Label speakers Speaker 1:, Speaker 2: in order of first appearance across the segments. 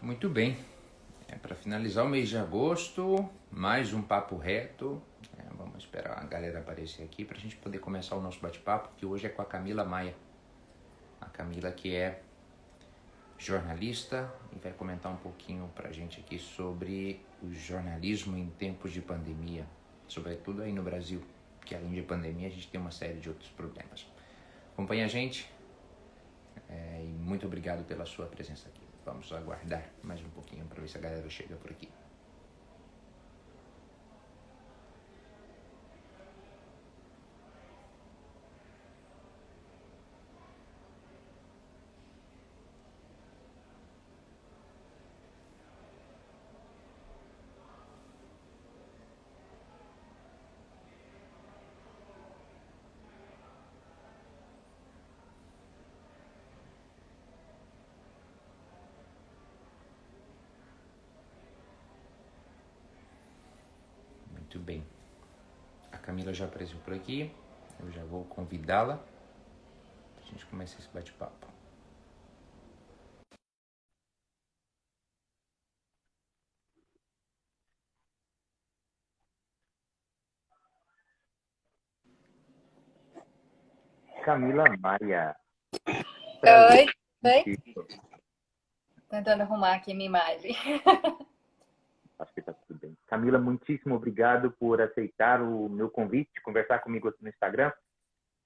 Speaker 1: Muito bem. Para finalizar o mês de agosto, mais um papo reto. Vamos esperar a galera aparecer aqui para a gente poder começar o nosso bate-papo, que hoje é com a Camila Maia. A Camila, que é jornalista e vai comentar um pouquinho para a gente aqui sobre o jornalismo em tempos de pandemia, sobretudo aí no Brasil, que além de pandemia a gente tem uma série de outros problemas. Acompanhe a gente e muito obrigado pela sua presença aqui. Vamos aguardar mais um pouquinho para ver se a galera chega por aqui. Muito bem. A Camila já apareceu por aqui. Eu já vou convidá-la para a gente começar esse bate-papo.
Speaker 2: Camila Maia.
Speaker 3: Oi,
Speaker 2: Prazer.
Speaker 3: bem? Tentando arrumar aqui minha imagem.
Speaker 2: Acho que está tudo bem. Camila, muitíssimo obrigado por aceitar o meu convite de conversar comigo aqui no Instagram.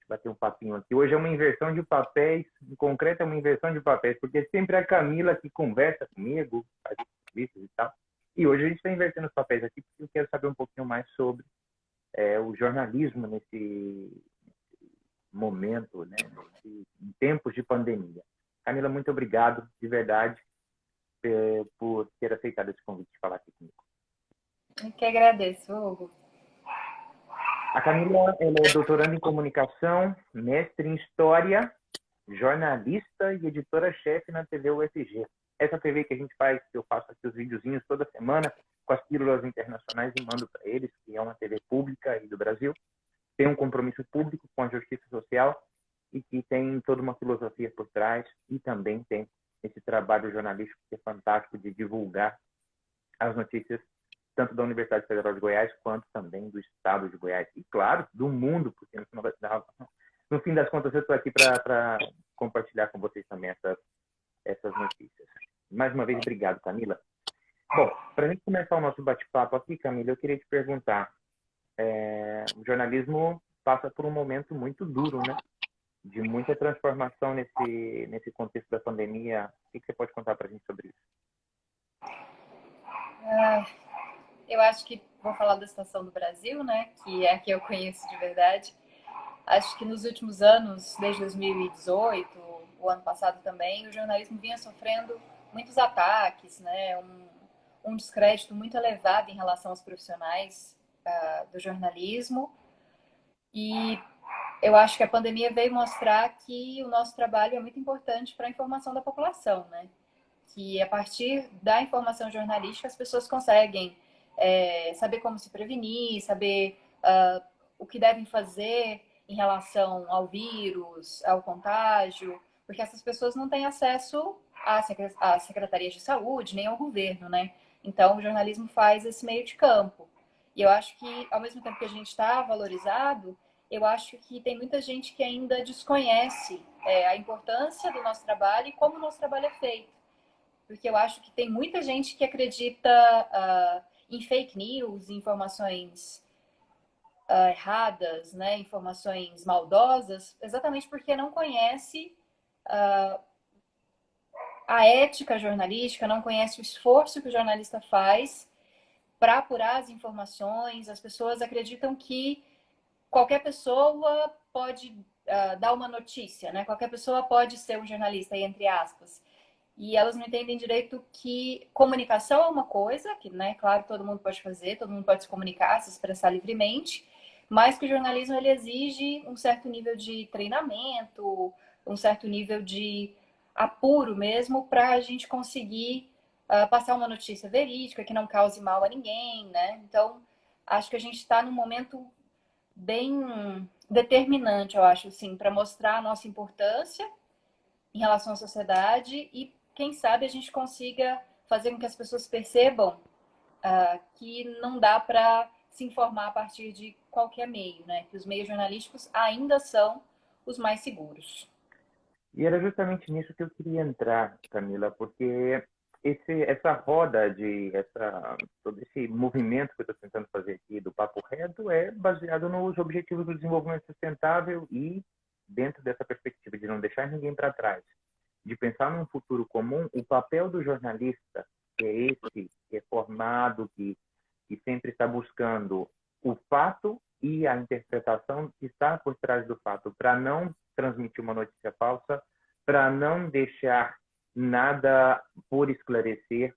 Speaker 2: Bater um papinho aqui. Hoje é uma inversão de papéis, em concreto é uma inversão de papéis, porque sempre é a Camila que conversa comigo, faz entrevistas e tal. E hoje a gente está invertendo os papéis aqui, porque eu quero saber um pouquinho mais sobre o jornalismo nesse momento, né? Em tempos de pandemia. Camila, muito obrigado, de verdade, por ter aceitado esse convite de falar aqui comigo.
Speaker 3: Eu que agradeço, Hugo.
Speaker 2: A Camila, ela é doutoranda em comunicação, mestre em história, jornalista e editora-chefe na TV UFG. Essa TV que a gente faz, que eu faço aqui os videozinhos toda semana com as pílulas internacionais e mando para eles, que é uma TV pública aí do Brasil, tem um compromisso público com a justiça social e que tem toda uma filosofia por trás e também tem esse trabalho jornalístico que é fantástico de divulgar as notícias tanto da Universidade Federal de Goiás quanto também do Estado de Goiás e, claro, do mundo, porque no fim das contas eu estou aqui para compartilhar com vocês também essas notícias. Mais uma vez, obrigado, Camila. Bom, para a gente começar o nosso bate-papo aqui, Camila, eu queria te perguntar, o jornalismo passa por um momento muito duro, né? De muita transformação nesse contexto da pandemia. O que você pode contar para a gente sobre isso?
Speaker 3: Eu acho que vou falar da situação do Brasil, né? Que é a que eu conheço de verdade. Acho que nos últimos anos, desde 2018, o ano passado também, o jornalismo vinha sofrendo muitos ataques, né? Um descrédito muito elevado em relação aos profissionais do jornalismo. E eu acho que a pandemia veio mostrar que o nosso trabalho é muito importante para a informação da população, né? Que a partir da informação jornalística as pessoas conseguem saber como se prevenir, saber o que devem fazer em relação ao vírus, ao contágio, porque essas pessoas não têm acesso às secretarias de saúde, nem ao governo, né? Então, o jornalismo faz esse meio de campo. E eu acho que, ao mesmo tempo que a gente está valorizado, eu acho que tem muita gente que ainda desconhece a importância do nosso trabalho e como o nosso trabalho é feito. Porque eu acho que tem muita gente que acredita em fake news, em informações erradas, né, informações maldosas, exatamente porque não conhece a ética jornalística, não conhece o esforço que o jornalista faz para apurar as informações. As pessoas acreditam que qualquer pessoa pode dar uma notícia, né? Qualquer pessoa pode ser um jornalista, entre aspas. E elas não entendem direito que comunicação é uma coisa, que, né, claro, todo mundo pode fazer, todo mundo pode se comunicar, se expressar livremente, mas que o jornalismo ele exige um certo nível de treinamento, um certo nível de apuro mesmo, para a gente conseguir passar uma notícia verídica, que não cause mal a ninguém, né? Então, acho que a gente está num momento bem determinante, eu acho, assim, para mostrar a nossa importância em relação à sociedade e, quem sabe, a gente consiga fazer com que as pessoas percebam que não dá para se informar a partir de qualquer meio, né? Que os meios jornalísticos ainda são os mais seguros.
Speaker 2: E era justamente nisso que eu queria entrar, Camila, porque essa roda todo esse movimento que eu estou tentando fazer aqui do Papo Reto é baseado nos Objetivos do Desenvolvimento Sustentável e dentro dessa perspectiva de não deixar ninguém para trás, de pensar num futuro comum, o papel do jornalista, que é esse, que é formado, que sempre está buscando o fato e a interpretação que está por trás do fato, para não transmitir uma notícia falsa, para não deixar nada por esclarecer,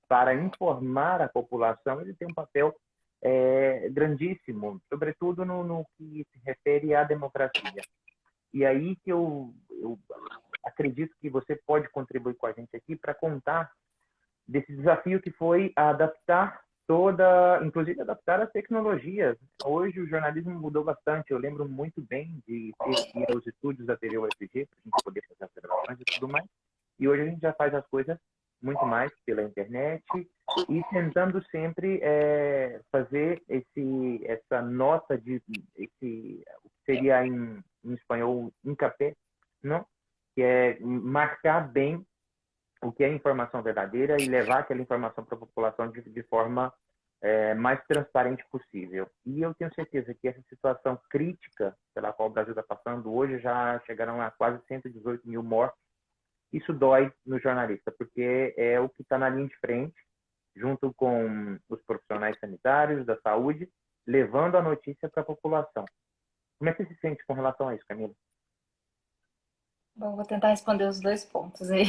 Speaker 2: para informar a população. Ele tem um papel grandíssimo, sobretudo no que se refere à democracia. E aí que eu acredito que você pode contribuir com a gente aqui para contar desse desafio que foi adaptar inclusive adaptar as tecnologias. Hoje o jornalismo mudou bastante. Eu lembro muito bem de ter que ir aos estúdios da TV UFG para a gente poder fazer as gravações e tudo mais. E hoje a gente já faz as coisas muito mais pela internet e tentando sempre fazer essa nota o que seria em espanhol incapé, não? Que é marcar bem o que é informação verdadeira e levar aquela informação para a população de forma mais transparente possível. E eu tenho certeza que essa situação crítica pela qual o Brasil está passando hoje já chegaram a quase 118 mil mortos. Isso dói no jornalista, porque é o que está na linha de frente, junto com os profissionais sanitários, da saúde, levando a notícia para a população. Como é que você se sente com relação a isso, Camila?
Speaker 3: Bom, vou tentar responder os dois pontos aí.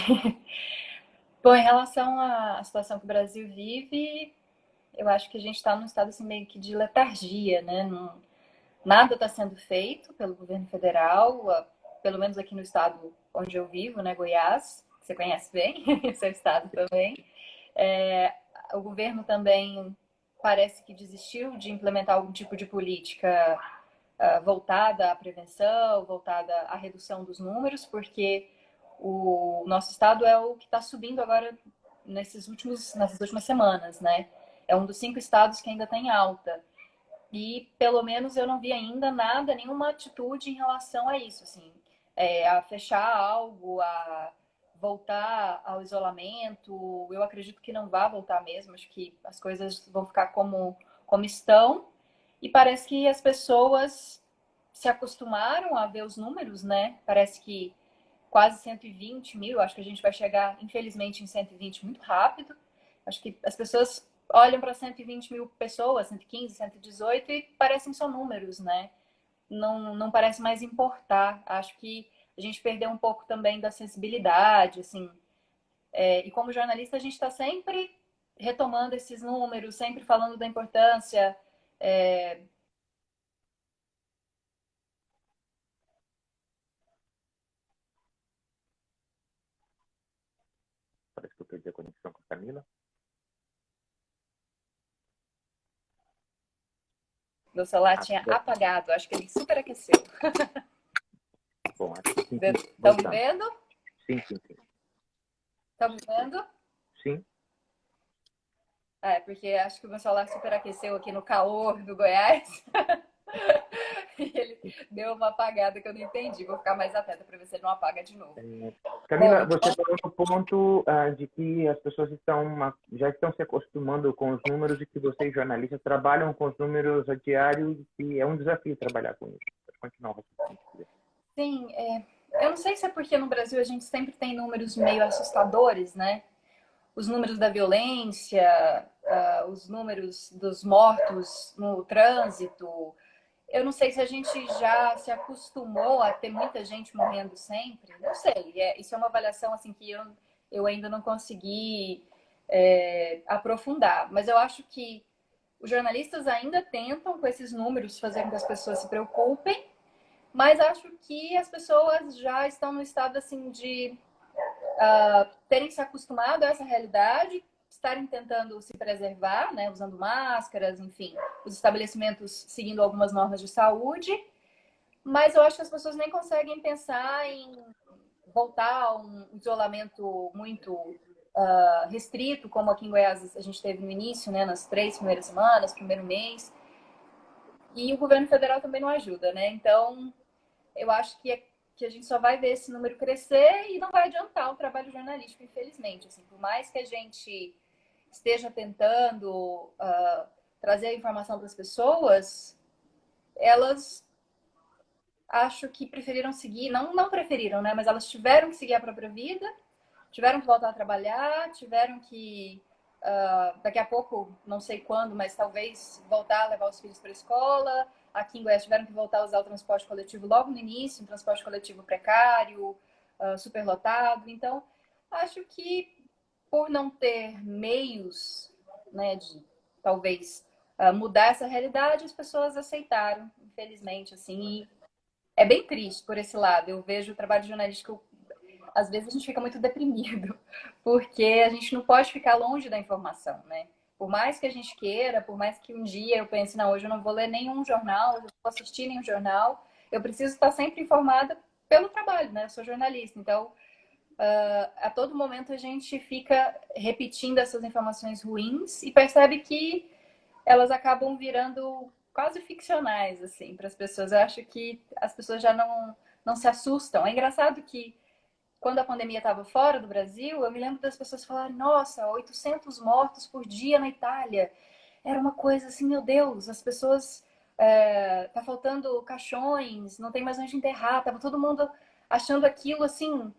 Speaker 3: Bom, em relação à situação que o Brasil vive, eu acho que a gente está num estado assim, meio que de letargia, né? Nada está sendo feito pelo governo federal, pelo menos aqui no estado onde eu vivo, né, Goiás, que você conhece bem, seu estado também. O governo também parece que desistiu de implementar algum tipo de política voltada à prevenção, voltada à redução dos números, porque o nosso estado é o que está subindo agora nessas últimas semanas, né? É um dos 5 estados que ainda tem alta. E, pelo menos, eu não vi ainda nenhuma atitude em relação a isso, assim. A fechar algo, a voltar ao isolamento. Eu acredito que não vai voltar mesmo. Acho que as coisas vão ficar como estão. E parece que as pessoas se acostumaram a ver os números, né? Parece que quase 120 mil. Acho que a gente vai chegar, infelizmente, em 120 muito rápido. Acho que as pessoas olham para 120 mil pessoas, 115, 118, e parecem só números, né? Não parece mais importar. Acho que a gente perdeu um pouco também da sensibilidade, assim. E como jornalista, a gente está sempre retomando esses números, sempre falando da importância.
Speaker 2: Parece que eu perdi a conexão com a Camila.
Speaker 3: Meu celular tinha apagado, acho que ele superaqueceu.
Speaker 2: Bom, acho que sim.
Speaker 3: Estão me vendo?
Speaker 2: Sim.
Speaker 3: Estão me vendo?
Speaker 2: Sim.
Speaker 3: Porque acho que o meu celular superaqueceu aqui no calor do Goiás. E ele deu uma apagada que eu não entendi. Vou ficar mais atenta para ver se ele não apaga de novo.
Speaker 2: Camila, você falou no ponto de que as pessoas já estão se acostumando com os números e que vocês, jornalistas, trabalham com os números a diário e é um desafio trabalhar com isso. Pode continuar.
Speaker 3: Sim, eu não sei se é porque no Brasil a gente sempre tem números meio assustadores, né? Os números da violência, os números dos mortos no trânsito. Eu não sei se a gente já se acostumou a ter muita gente morrendo sempre. Não sei. Isso é uma avaliação assim que eu ainda não consegui aprofundar. Mas eu acho que os jornalistas ainda tentam, com esses números, fazer com que as pessoas se preocupem. Mas acho que as pessoas já estão no estado assim de terem se acostumado a essa realidade, estarem tentando se preservar, né, usando máscaras, enfim, os estabelecimentos seguindo algumas normas de saúde, mas eu acho que as pessoas nem conseguem pensar em voltar a um isolamento muito restrito, como aqui em Goiás a gente teve no início, né, nas 3 primeiras semanas, primeiro mês. E o governo federal também não ajuda, né? Então, eu acho que a gente só vai ver esse número crescer e não vai adiantar o trabalho jornalístico, infelizmente. Assim, por mais que a gente esteja tentando trazer a informação para as pessoas, elas acho que preferiram seguir, não preferiram, né? Mas elas tiveram que seguir a própria vida, tiveram que voltar a trabalhar, tiveram que, daqui a pouco, não sei quando, mas talvez voltar a levar os filhos para a escola. Aqui em Goiás tiveram que voltar a usar o transporte coletivo logo no início, um transporte coletivo precário, superlotado. Então, acho que por não ter meios, né, de talvez mudar essa realidade, as pessoas aceitaram, infelizmente, assim. E é bem triste por esse lado. Eu vejo o trabalho jornalístico, às vezes a gente fica muito deprimido, porque a gente não pode ficar longe da informação, né? Por mais que a gente queira, por mais que um dia eu pense, não, hoje eu não vou ler nenhum jornal, hoje eu não vou assistir nenhum jornal, eu preciso estar sempre informada pelo trabalho, né? Eu sou jornalista, então a todo momento a gente fica repetindo essas informações ruins e percebe que elas acabam virando quase ficcionais, assim, para as pessoas. Eu acho que as pessoas já não se assustam. É engraçado que quando a pandemia estava fora do Brasil, eu me lembro das pessoas falarem, nossa, 800 mortos por dia na Itália. Era uma coisa assim, meu Deus, as pessoas... tá faltando caixões, não tem mais onde enterrar. Tava todo mundo achando aquilo, assim,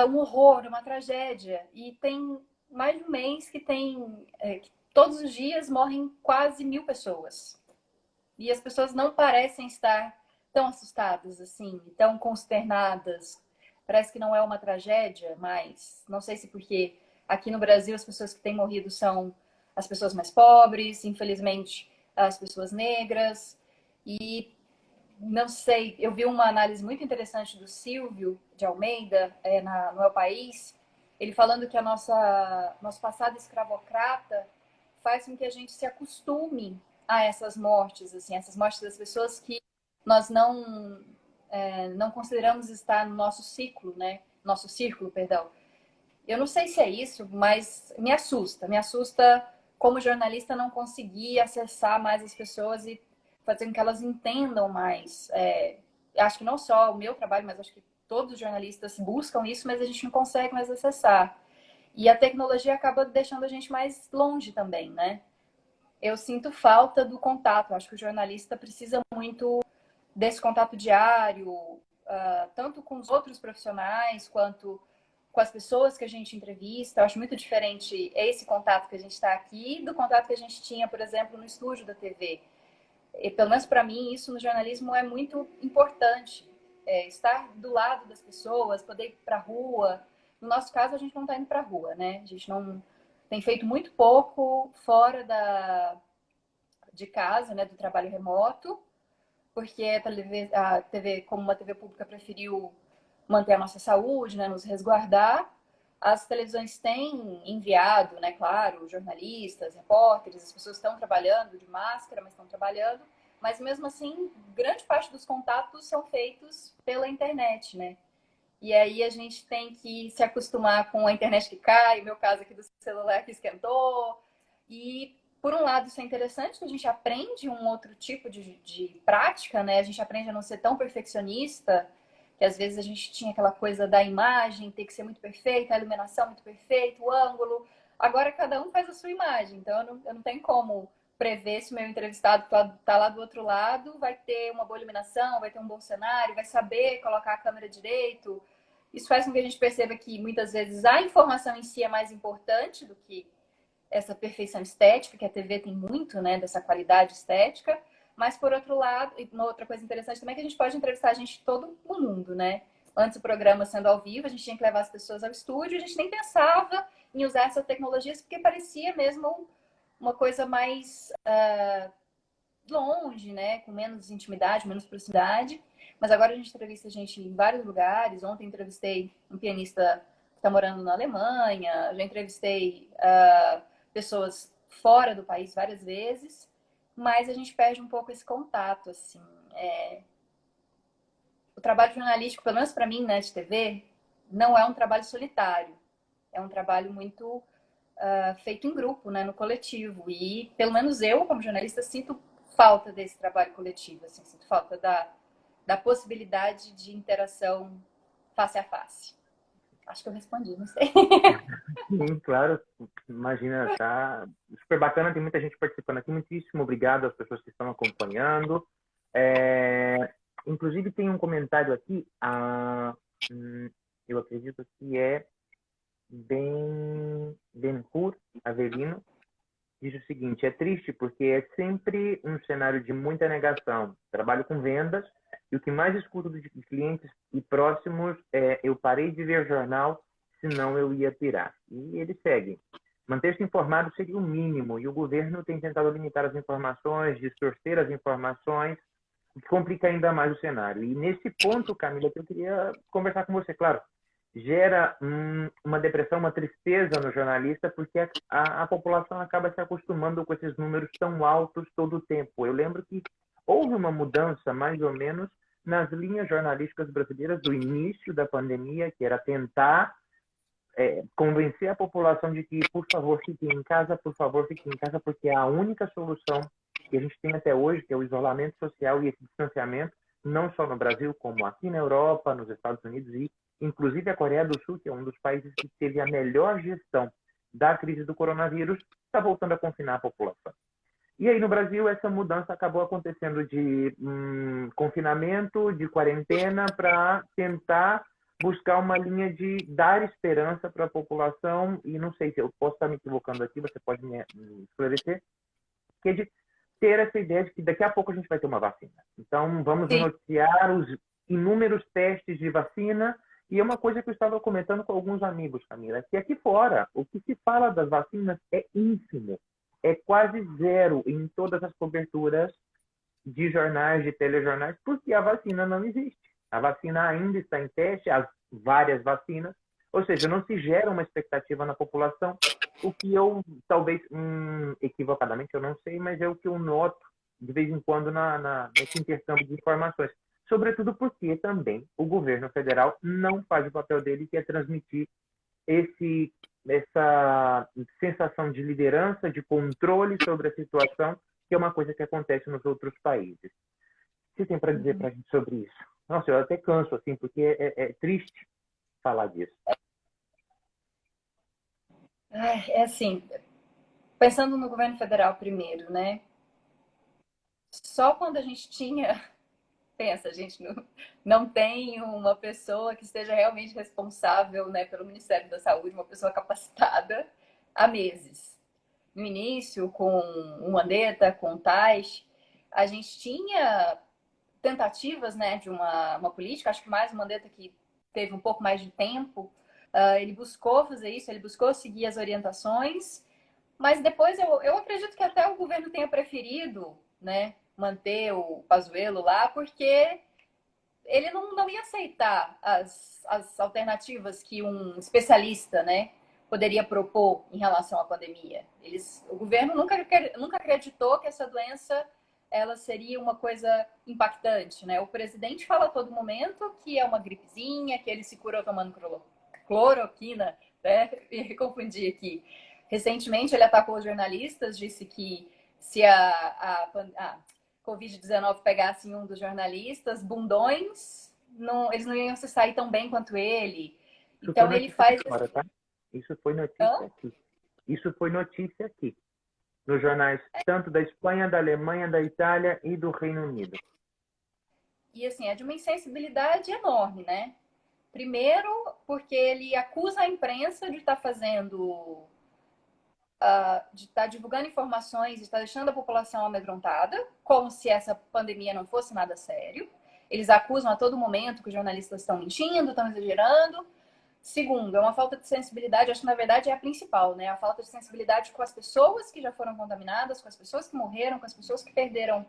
Speaker 3: um horror, uma tragédia. E tem mais de um mês que tem... que todos os dias morrem quase 1.000 pessoas. E as pessoas não parecem estar tão assustadas, assim, tão consternadas. Parece que não é uma tragédia, mas não sei se porque aqui no Brasil as pessoas que têm morrido são as pessoas mais pobres, infelizmente as pessoas negras. E não sei, eu vi uma análise muito interessante do Silvio de Almeida no El País, ele falando que nosso passado escravocrata faz com que a gente se acostume a essas mortes, assim, essas mortes das pessoas que nós não consideramos estar no nosso ciclo, né? Nosso círculo, perdão. Eu não sei se é isso, mas me assusta como jornalista não conseguir acessar mais as pessoas e fazer com que elas entendam mais. Acho que não só o meu trabalho, mas acho que todos os jornalistas buscam isso, mas a gente não consegue mais acessar. E a tecnologia acaba deixando a gente mais longe também, né? Eu sinto falta do contato. Acho que o jornalista precisa muito desse contato diário, tanto com os outros profissionais quanto com as pessoas que a gente entrevista. Eu acho muito diferente esse contato que a gente está aqui do contato que a gente tinha, por exemplo, no estúdio da TV. E, pelo menos para mim, isso no jornalismo é muito importante. Estar do lado das pessoas, poder ir para a rua. No nosso caso, a gente não está indo para a rua, né? A gente não tem feito muito pouco fora de casa, né, do trabalho remoto, porque a TV, como uma TV pública, preferiu manter a nossa saúde, né, nos resguardar. As televisões têm enviado, né, claro, jornalistas, repórteres, as pessoas estão trabalhando de máscara, mas estão trabalhando. Mas mesmo assim, grande parte dos contatos são feitos pela internet, né? E aí a gente tem que se acostumar com a internet que cai, no meu caso aqui do celular que esquentou. E, por um lado, isso é interessante, que a gente aprende um outro tipo de prática, né? A gente aprende a não ser tão perfeccionista, que às vezes a gente tinha aquela coisa da imagem, ter que ser muito perfeita, a iluminação muito perfeita, o ângulo. Agora cada um faz a sua imagem, então eu não tenho como prever se o meu entrevistado está lá do outro lado, vai ter uma boa iluminação, vai ter um bom cenário, vai saber colocar a câmera direito. Isso faz com que a gente perceba que muitas vezes a informação em si é mais importante do que essa perfeição estética, que a TV tem muito, né, dessa qualidade estética. Mas, por outro lado, e uma outra coisa interessante também é que a gente pode entrevistar a gente de todo o mundo, né? Antes do programa sendo ao vivo, a gente tinha que levar as pessoas ao estúdio, a gente nem pensava em usar essas tecnologias, porque parecia mesmo uma coisa mais longe, né? Com menos intimidade, menos proximidade. Mas agora a gente entrevista gente em vários lugares. Ontem entrevistei um pianista que está morando na Alemanha. Já entrevistei pessoas fora do país várias vezes. Mas a gente perde um pouco esse contato, assim. O trabalho jornalístico, pelo menos para mim, né, de TV, não é um trabalho solitário. É um trabalho muito feito em grupo, né, no coletivo. E, pelo menos eu, como jornalista, sinto falta desse trabalho coletivo, assim, sinto falta da possibilidade de interação face a face. Acho que eu respondi, não sei.
Speaker 2: Sim, claro. Imagina, tá super bacana, tem muita gente participando aqui. Muitíssimo obrigado às pessoas que estão acompanhando. Inclusive, tem um comentário aqui, eu acredito que é Ben-Hur Avelino, diz o seguinte: é triste porque é sempre um cenário de muita negação. Trabalho com vendas e o que mais escuto de clientes e próximos é: eu parei de ver jornal, senão eu ia pirar. E ele segue: manter-se informado seria o mínimo e o governo tem tentado limitar as informações, distorcer as informações, o que complica ainda mais o cenário. E nesse ponto, Camila, que eu queria conversar com você, claro, gera uma depressão, uma tristeza no jornalista, porque a população acaba se acostumando com esses números tão altos todo o tempo. Eu lembro que houve uma mudança, mais ou menos, nas linhas jornalísticas brasileiras do início da pandemia, que era tentar convencer a população de que, por favor, fiquem em casa, por favor, fiquem em casa, porque é a única solução que a gente tem até hoje, que é o isolamento social e esse distanciamento, não só no Brasil, como aqui na Europa, nos Estados Unidos e, inclusive, a Coreia do Sul, que é um dos países que teve a melhor gestão da crise do coronavírus, está voltando a confinar a população. E aí, no Brasil, essa mudança acabou acontecendo de confinamento, de quarentena, para tentar buscar uma linha de dar esperança para a população, e não sei se eu posso estar me equivocando aqui, você pode me esclarecer, que é de ter essa ideia de que daqui a pouco a gente vai ter uma vacina. Então, vamos
Speaker 3: Sim.
Speaker 2: noticiar os inúmeros testes de vacina, e é uma coisa que eu estava comentando com alguns amigos, Camila, que aqui fora, o que se fala das vacinas é ínfimo, é quase zero em todas as coberturas de jornais, de telejornais, porque a vacina não existe. A vacina ainda está em teste, as várias vacinas, ou seja, não se gera uma expectativa na população, o que eu, talvez, equivocadamente, eu não sei, mas é o que eu noto de vez em quando nesse intercâmbio de informações. Sobretudo porque também o governo federal não faz o papel dele, que é transmitir essa sensação de liderança, de controle sobre a situação, que é uma coisa que acontece nos outros países. O que você tem para dizer para a gente sobre isso? Nossa, eu até canso, assim, porque é triste falar disso.
Speaker 3: É assim, pensando no governo federal primeiro, né? Só quando a gente tinha... Pensa, a gente não tem uma pessoa que esteja realmente responsável, né, pelo Ministério da Saúde, uma pessoa capacitada há meses. No início, com o Mandetta, com o Tais, a gente tinha tentativas, né, de uma política, acho que mais o Mandetta, que teve um pouco mais de tempo, ele buscou fazer isso, ele buscou seguir as orientações, mas depois eu acredito que até o governo tenha preferido, né, manter o Pazuello lá, porque ele não ia aceitar as alternativas que um especialista, né, poderia propor em relação à pandemia. O governo nunca acreditou que essa doença ela seria uma coisa impactante, né? O presidente fala a todo momento que é uma gripezinha, que ele se curou tomando cloroquina, né? Me confundi aqui. Recentemente ele atacou os jornalistas, disse que se a Covid-19 pegasse um dos jornalistas, bundões, eles não iam se sair tão bem quanto ele. Então ele faz...
Speaker 2: Agora, tá? Isso foi notícia aqui. Isso foi notícia aqui. Nos jornais, tanto da Espanha, da Alemanha, da Itália e do Reino Unido.
Speaker 3: E assim, é de uma insensibilidade enorme, né? Primeiro, porque ele acusa a imprensa de estar fazendo... de estar divulgando informações, de estar deixando a população amedrontada, como se essa pandemia não fosse nada sério. Eles acusam a todo momento que os jornalistas estão mentindo, estão exagerando. Segundo, é uma falta de sensibilidade, acho que na verdade é a principal, né? A falta de sensibilidade com as pessoas que já foram contaminadas, com as pessoas que morreram, com as pessoas que perderam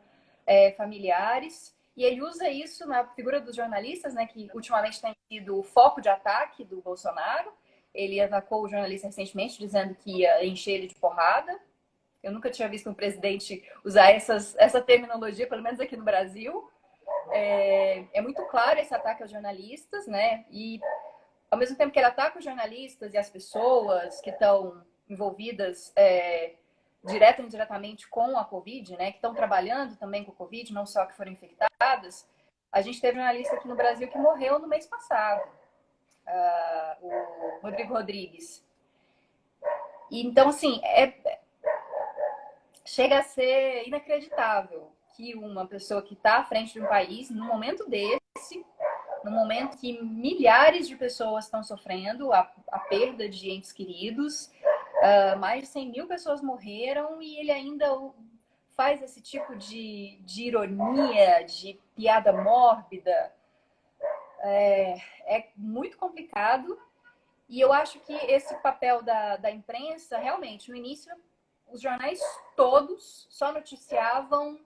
Speaker 3: familiares. E ele usa isso na figura dos jornalistas, né? Que ultimamente tem sido o foco de ataque do Bolsonaro. Ele atacou o jornalista recentemente, dizendo que ia encher ele de porrada. Eu nunca tinha visto um presidente usar essa terminologia, pelo menos aqui no Brasil. É muito claro esse ataque aos jornalistas, né? E ao mesmo tempo que ele ataca os jornalistas e as pessoas que estão envolvidas direto ou indiretamente com a Covid, né, que estão trabalhando também com a Covid, não só que foram infectadas, a gente teve um jornalista aqui no Brasil que morreu no mês passado, o Rodrigo Rodrigues. Então, assim, chega a ser inacreditável que uma pessoa que está à frente de um país, num momento desse, no momento que milhares de pessoas estão sofrendo a perda de entes queridos, mais de 100 mil pessoas morreram e ele ainda faz esse tipo de ironia, de piada mórbida. É muito complicado e eu acho que esse papel da imprensa, realmente, no início, os jornais todos só noticiavam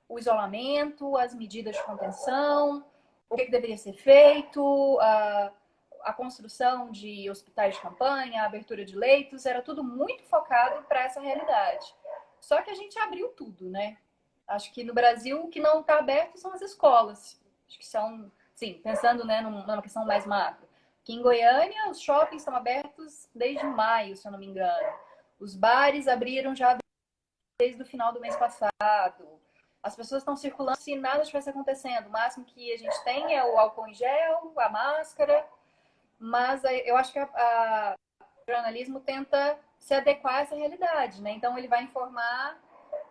Speaker 3: o isolamento, as medidas de contenção, o que deveria ser feito, a construção de hospitais de campanha, a abertura de leitos, era tudo muito focado para essa realidade. Só que a gente abriu tudo, né? Acho que no Brasil o que não está aberto são as escolas. Acho que são, sim, pensando, né, numa questão mais macro. Aqui em Goiânia, os shoppings estão abertos desde maio, se eu não me engano. Os bares abriram já desde o final do mês passado. As pessoas estão circulando se nada estivesse acontecendo. O máximo que a gente tem é o álcool em gel, a máscara. Mas eu acho que o jornalismo tenta se adequar a essa realidade, né? Então ele vai informar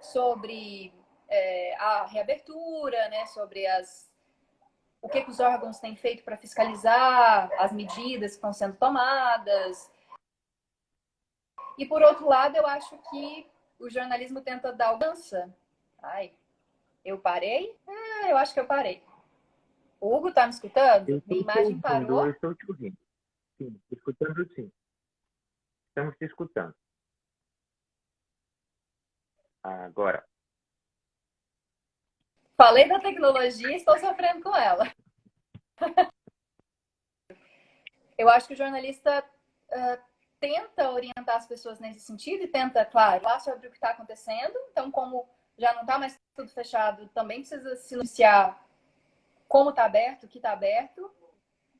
Speaker 3: sobre a reabertura, né? Sobre o que os órgãos têm feito para fiscalizar as medidas que estão sendo tomadas. E por outro lado, eu acho que o jornalismo tenta dar alcança. Ai, eu parei? Eu acho que eu parei. O Hugo tá me escutando? Minha imagem parou?
Speaker 2: Eu estou te ouvindo. Sim, escutando sim. Estamos te escutando. Agora.
Speaker 3: Falei da tecnologia e estou sofrendo com ela. Eu acho que o jornalista tenta orientar as pessoas nesse sentido e tenta, claro, falar sobre o que está acontecendo. Então, como já não está mais tudo fechado, também precisa se noticiar como está aberto, o que está aberto.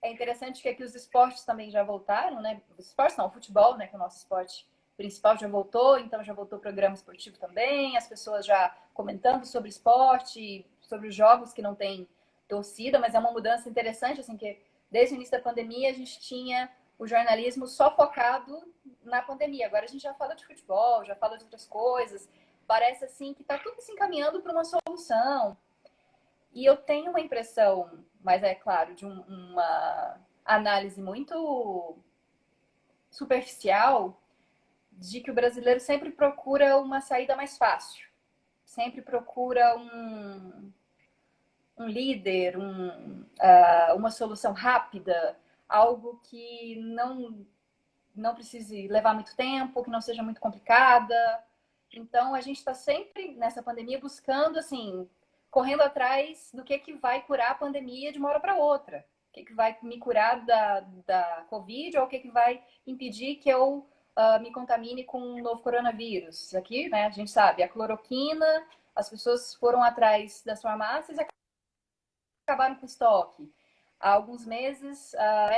Speaker 3: É interessante que aqui os esportes também já voltaram, né? Os esportes não, o futebol, né? Que é o nosso esporte principal já voltou, então já voltou o programa esportivo também, as pessoas já comentando sobre esporte, sobre os jogos que não tem torcida, mas é uma mudança interessante, assim, que desde o início da pandemia a gente tinha o jornalismo só focado na pandemia. Agora a gente já fala de futebol, já fala de outras coisas. Parece, assim, que está tudo se encaminhando para uma solução. E eu tenho uma impressão, mas é claro, de uma análise muito superficial, de que o brasileiro sempre procura uma saída mais fácil. Sempre procura um líder, uma solução rápida, algo que não precise levar muito tempo, que não seja muito complicada. Então, a gente está sempre, nessa pandemia, buscando, assim, correndo atrás do que vai curar a pandemia de uma hora para outra. O que vai me curar da Covid ou o que vai impedir que eu me contamine com um novo coronavírus. Aqui, né, a gente sabe, a cloroquina, as pessoas foram atrás das farmácias e acabaram com estoque. Há alguns meses,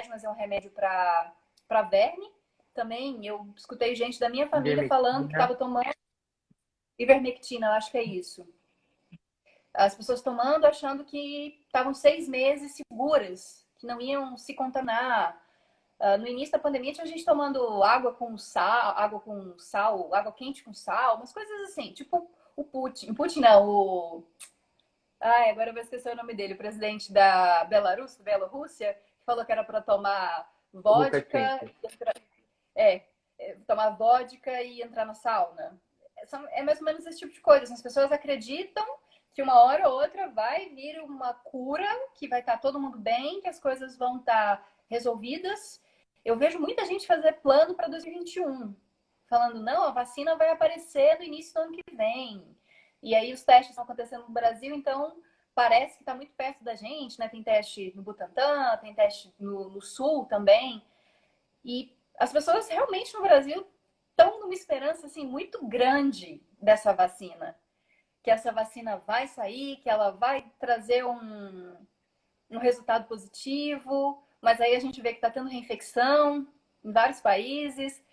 Speaker 3: mas é um remédio para verme. Também eu escutei gente da minha família falando que estava tomando ivermectina, eu acho que é isso. As pessoas tomando, achando que estavam 6 meses seguras, que não iam se contaminar. No início da pandemia, tinha gente tomando água com sal, água quente com sal, umas coisas assim, tipo o Putin. Putin não, agora eu vou esquecer o nome dele, o presidente da Bielorrússia, que falou que era para tomar vodka, tomar vodka e entrar na sauna. É mais ou menos esse tipo de coisa. As pessoas acreditam que uma hora ou outra vai vir uma cura, que vai estar todo mundo bem, que as coisas vão estar resolvidas. Eu vejo muita gente fazer plano para 2021, falando, não, a vacina vai aparecer no início do ano que vem. E aí os testes estão acontecendo no Brasil, então parece que está muito perto da gente, né? Tem teste no Butantan, tem teste no Sul também. E as pessoas realmente no Brasil estão numa esperança assim, muito grande dessa vacina. Que essa vacina vai sair, que ela vai trazer um resultado positivo, mas aí a gente vê que está tendo reinfecção em vários países.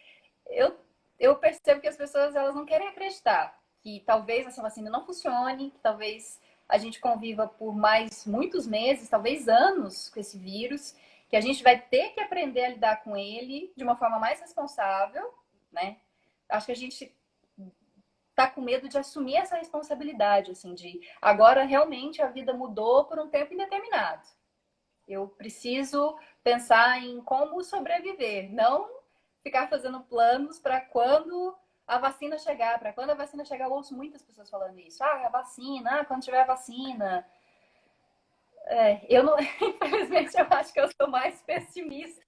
Speaker 3: Eu percebo que as pessoas elas não querem acreditar que talvez essa vacina não funcione, que talvez a gente conviva por mais muitos meses, talvez anos com esse vírus, que a gente vai ter que aprender a lidar com ele de uma forma mais responsável, né? Acho que a gente tá com medo de assumir essa responsabilidade, assim, de agora realmente a vida mudou por um tempo indeterminado. Eu preciso pensar em como sobreviver, não ficar fazendo planos para quando a vacina chegar. Para quando a vacina chegar, eu ouço muitas pessoas falando isso. Ah, a vacina, quando tiver a vacina. Eu não, infelizmente, eu acho que eu sou mais pessimista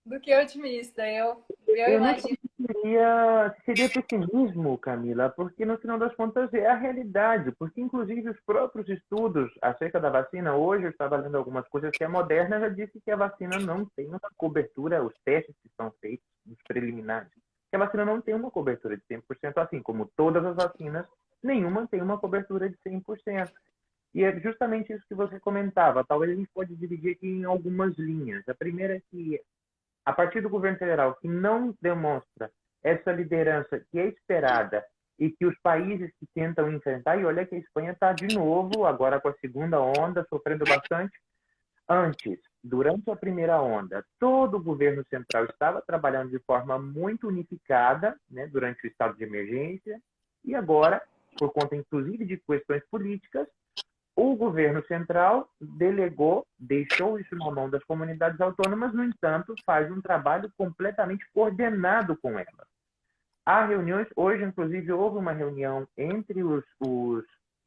Speaker 3: do que otimista. Eu
Speaker 2: Eu não sei
Speaker 3: imagino.
Speaker 2: se seria pessimismo, Camila, porque no final das contas é a realidade, porque inclusive os próprios estudos acerca da vacina, hoje eu estava lendo algumas coisas que a Moderna já disse que a vacina não tem uma cobertura, os testes que são feitos, os preliminares, que a vacina não tem uma cobertura de 100%, assim como todas as vacinas, nenhuma tem uma cobertura de 100%. E é justamente isso que você comentava, talvez a gente pode dividir aqui em algumas linhas. A primeira é que a partir do governo federal que não demonstra essa liderança que é esperada e que os países que tentam enfrentar, e olha que a Espanha está de novo, agora com a segunda onda, sofrendo bastante. Antes, durante a primeira onda, todo o governo central estava trabalhando de forma muito unificada, né, durante o estado de emergência, e agora, por conta inclusive de questões políticas, o governo central delegou, deixou isso na mão das comunidades autônomas, no entanto, faz um trabalho completamente coordenado com elas. Há reuniões, hoje, inclusive, houve uma reunião entre os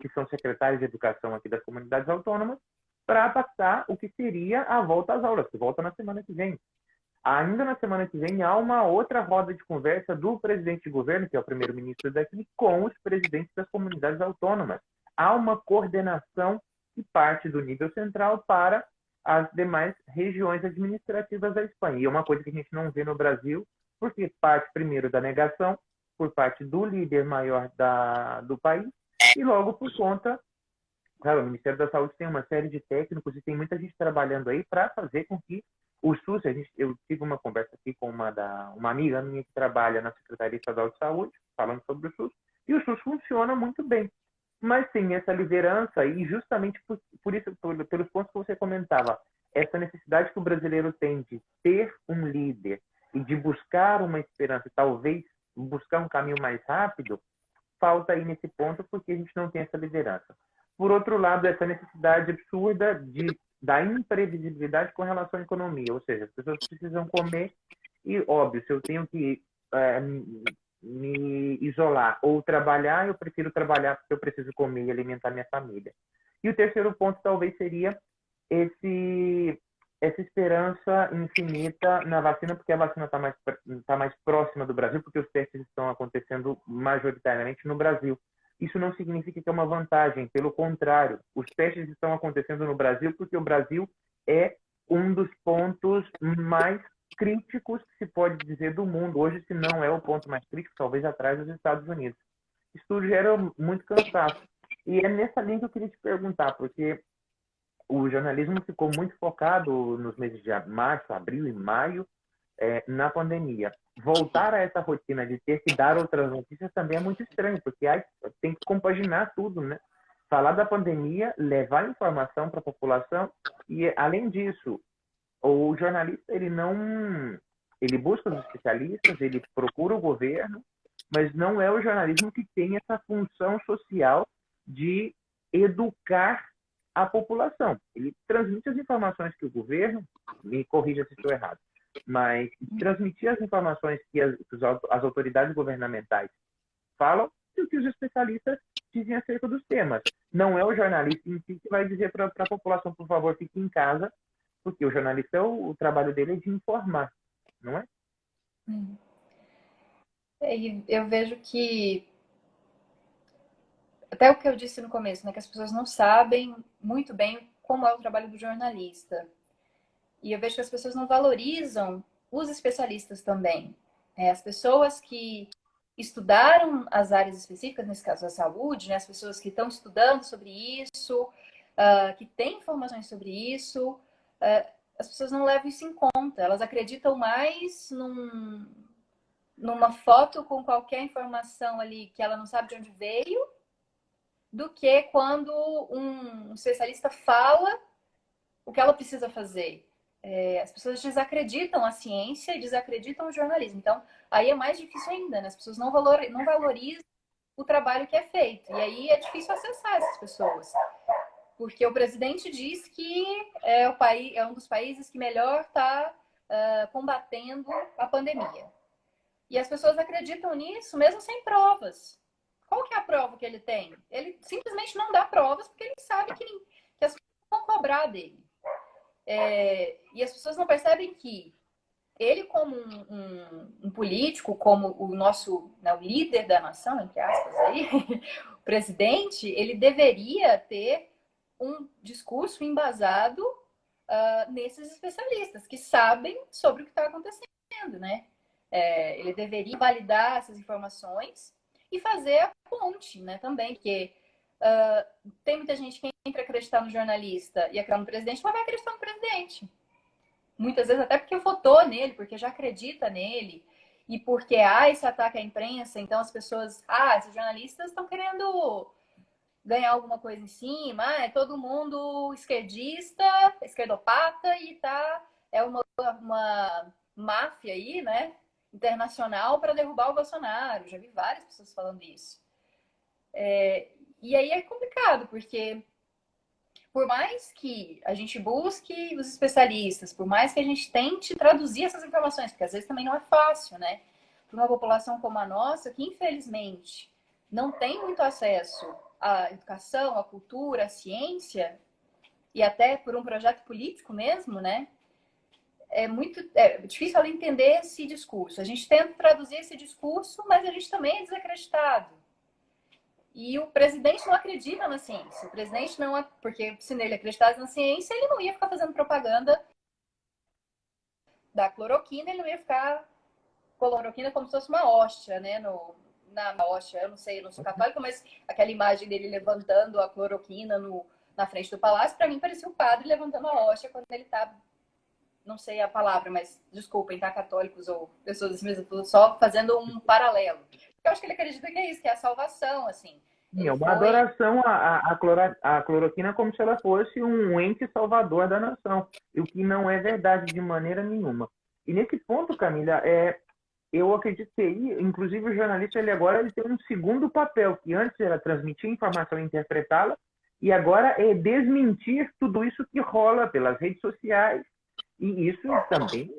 Speaker 2: que são secretários de educação aqui das comunidades autônomas para pactar o que seria a volta às aulas, que volta na semana que vem. Ainda na semana que vem, há uma outra roda de conversa do presidente de governo, que é o primeiro-ministro daqui, com os presidentes das comunidades autônomas. Há uma coordenação que parte do nível central para as demais regiões administrativas da Espanha. E é uma coisa que a gente não vê no Brasil, porque parte primeiro da negação, por parte do líder maior do país, e logo por conta, claro, o Ministério da Saúde tem uma série de técnicos e tem muita gente trabalhando aí para fazer com que o SUS, eu tive uma conversa aqui com uma amiga minha que trabalha na Secretaria Estadual de Saúde, falando sobre o SUS, e o SUS funciona muito bem. Mas sim, essa liderança, e justamente por isso, pelos pontos que você comentava, essa necessidade que o brasileiro tem de ter um líder e de buscar uma esperança, talvez buscar um caminho mais rápido, falta aí nesse ponto porque a gente não tem essa liderança. Por outro lado, essa necessidade absurda da imprevisibilidade com relação à economia, ou seja, as pessoas precisam comer e, óbvio, se eu tenho que me isolar ou trabalhar, eu prefiro trabalhar porque eu preciso comer e alimentar minha família. E o terceiro ponto talvez seria essa esperança infinita na vacina, porque a vacina tá mais próxima do Brasil, porque os testes estão acontecendo majoritariamente no Brasil. Isso não significa que é uma vantagem, pelo contrário, os testes estão acontecendo no Brasil porque o Brasil é um dos pontos mais críticos que se pode dizer do mundo. Hoje, se não é o ponto mais crítico, talvez atrás dos Estados Unidos. Isso tudo gera muito cansaço. E é nessa linha que eu queria te perguntar, porque o jornalismo ficou muito focado nos meses de março, abril e maio na pandemia. Voltar a essa rotina de ter que dar outras notícias também é muito estranho, porque aí tem que compaginar tudo, né? Falar da pandemia, levar informação para a população e, além disso, o jornalista ele busca os especialistas, ele procura o governo, mas não é o jornalismo que tem essa função social de educar a população. Ele transmite as informações que o governo, me corrija se estou errado, mas transmitir as informações que as autoridades governamentais falam e o que os especialistas dizem acerca dos temas. Não é o jornalista em si que vai dizer para a população, por favor, fique em casa, porque o jornalista, o trabalho dele é de informar, não é?
Speaker 3: E eu vejo que, até o que eu disse no começo, né, que as pessoas não sabem muito bem como é o trabalho do jornalista. E eu vejo que as pessoas não valorizam os especialistas também. As pessoas que estudaram as áreas específicas, nesse caso a saúde, né, as pessoas que estão estudando sobre isso, que têm informações sobre isso, as pessoas não levam isso em conta. Elas acreditam mais numa foto com qualquer informação ali que ela não sabe de onde veio, do que quando um especialista fala o que ela precisa fazer. As pessoas desacreditam a ciência e desacreditam o jornalismo. Então, aí é mais difícil ainda, né? As pessoas não valorizam o trabalho que é feito. E aí é difícil acessar essas pessoas. Porque o presidente diz que é um dos países que melhor está combatendo a pandemia. E as pessoas acreditam nisso mesmo sem provas. Qual que é a prova que ele tem? Ele simplesmente não dá provas porque ele sabe que as pessoas vão cobrar dele. E as pessoas não percebem que ele, como um político, como o nosso, né, o líder da nação, entre aspas, aí, o presidente, ele deveria ter um discurso embasado nesses especialistas que sabem sobre o que está acontecendo, né? Ele deveria validar essas informações e fazer a ponte, né? Também, porque tem muita gente que entra a acreditar no jornalista e acreditar no presidente, mas vai acreditar no presidente. Muitas vezes até porque votou nele, porque já acredita nele, e porque esse ataque à imprensa, então as pessoas, esses jornalistas estão querendo ganhar alguma coisa em cima, é todo mundo esquerdista, esquerdopata, e é uma máfia aí, né, internacional para derrubar o Bolsonaro. Já vi várias pessoas falando isso. E aí é complicado, porque por mais que a gente busque os especialistas, por mais que a gente tente traduzir essas informações, porque às vezes também não é fácil, né? Para uma população como a nossa, que infelizmente não tem muito acesso à educação, à cultura, à ciência, e até por um projeto político mesmo, né? É difícil ela entender esse discurso. A gente tenta traduzir esse discurso, mas a gente também é desacreditado. E o presidente não acredita na ciência. O presidente não... Porque se ele acreditasse na ciência, ele não ia ficar fazendo propaganda da cloroquina, ele não ia ficar cloroquina como se fosse uma hóstia, né? Na hóstia, eu não sou católica, mas aquela imagem dele levantando a cloroquina na frente do palácio, para mim parecia o padre levantando a hóstia quando ele tá... Não sei a palavra, mas desculpem, tá? Católicos ou pessoas assim mesmo, só fazendo um paralelo. Eu acho que ele acredita que é isso, que é a salvação, assim.
Speaker 2: É uma adoração à cloroquina como se ela fosse um ente salvador da nação, o que não é verdade de maneira nenhuma. E nesse ponto, Camila, eu acredito que, inclusive, o jornalista ele tem um segundo papel, que antes era transmitir informação e interpretá-la, e agora é desmentir tudo isso que rola pelas redes sociais. E isso também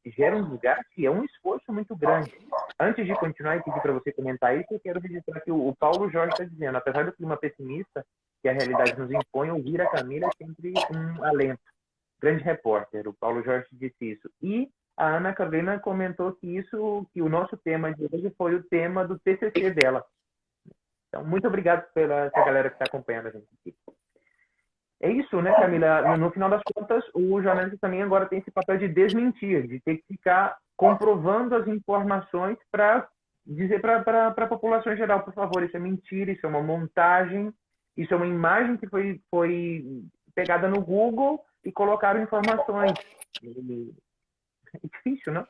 Speaker 2: gera um desgaste e é um esforço muito grande. Antes de continuar e pedir para você comentar isso, eu quero registrar que o Paulo Jorge está dizendo, apesar do clima pessimista que a realidade nos impõe, ouvir a Camila é sempre um alento. Grande repórter, o Paulo Jorge disse isso. E a Ana Carolina comentou que o nosso tema de hoje foi o tema do TCC dela. Então, muito obrigado pela essa galera que está acompanhando a gente aqui. É isso, né, Camila? No final das contas, o jornalista também agora tem esse papel de desmentir, de ter que ficar comprovando as informações para dizer para a população em geral, por favor, isso é mentira, isso é uma montagem, isso é uma imagem que foi pegada no Google e colocaram informações. É difícil, não?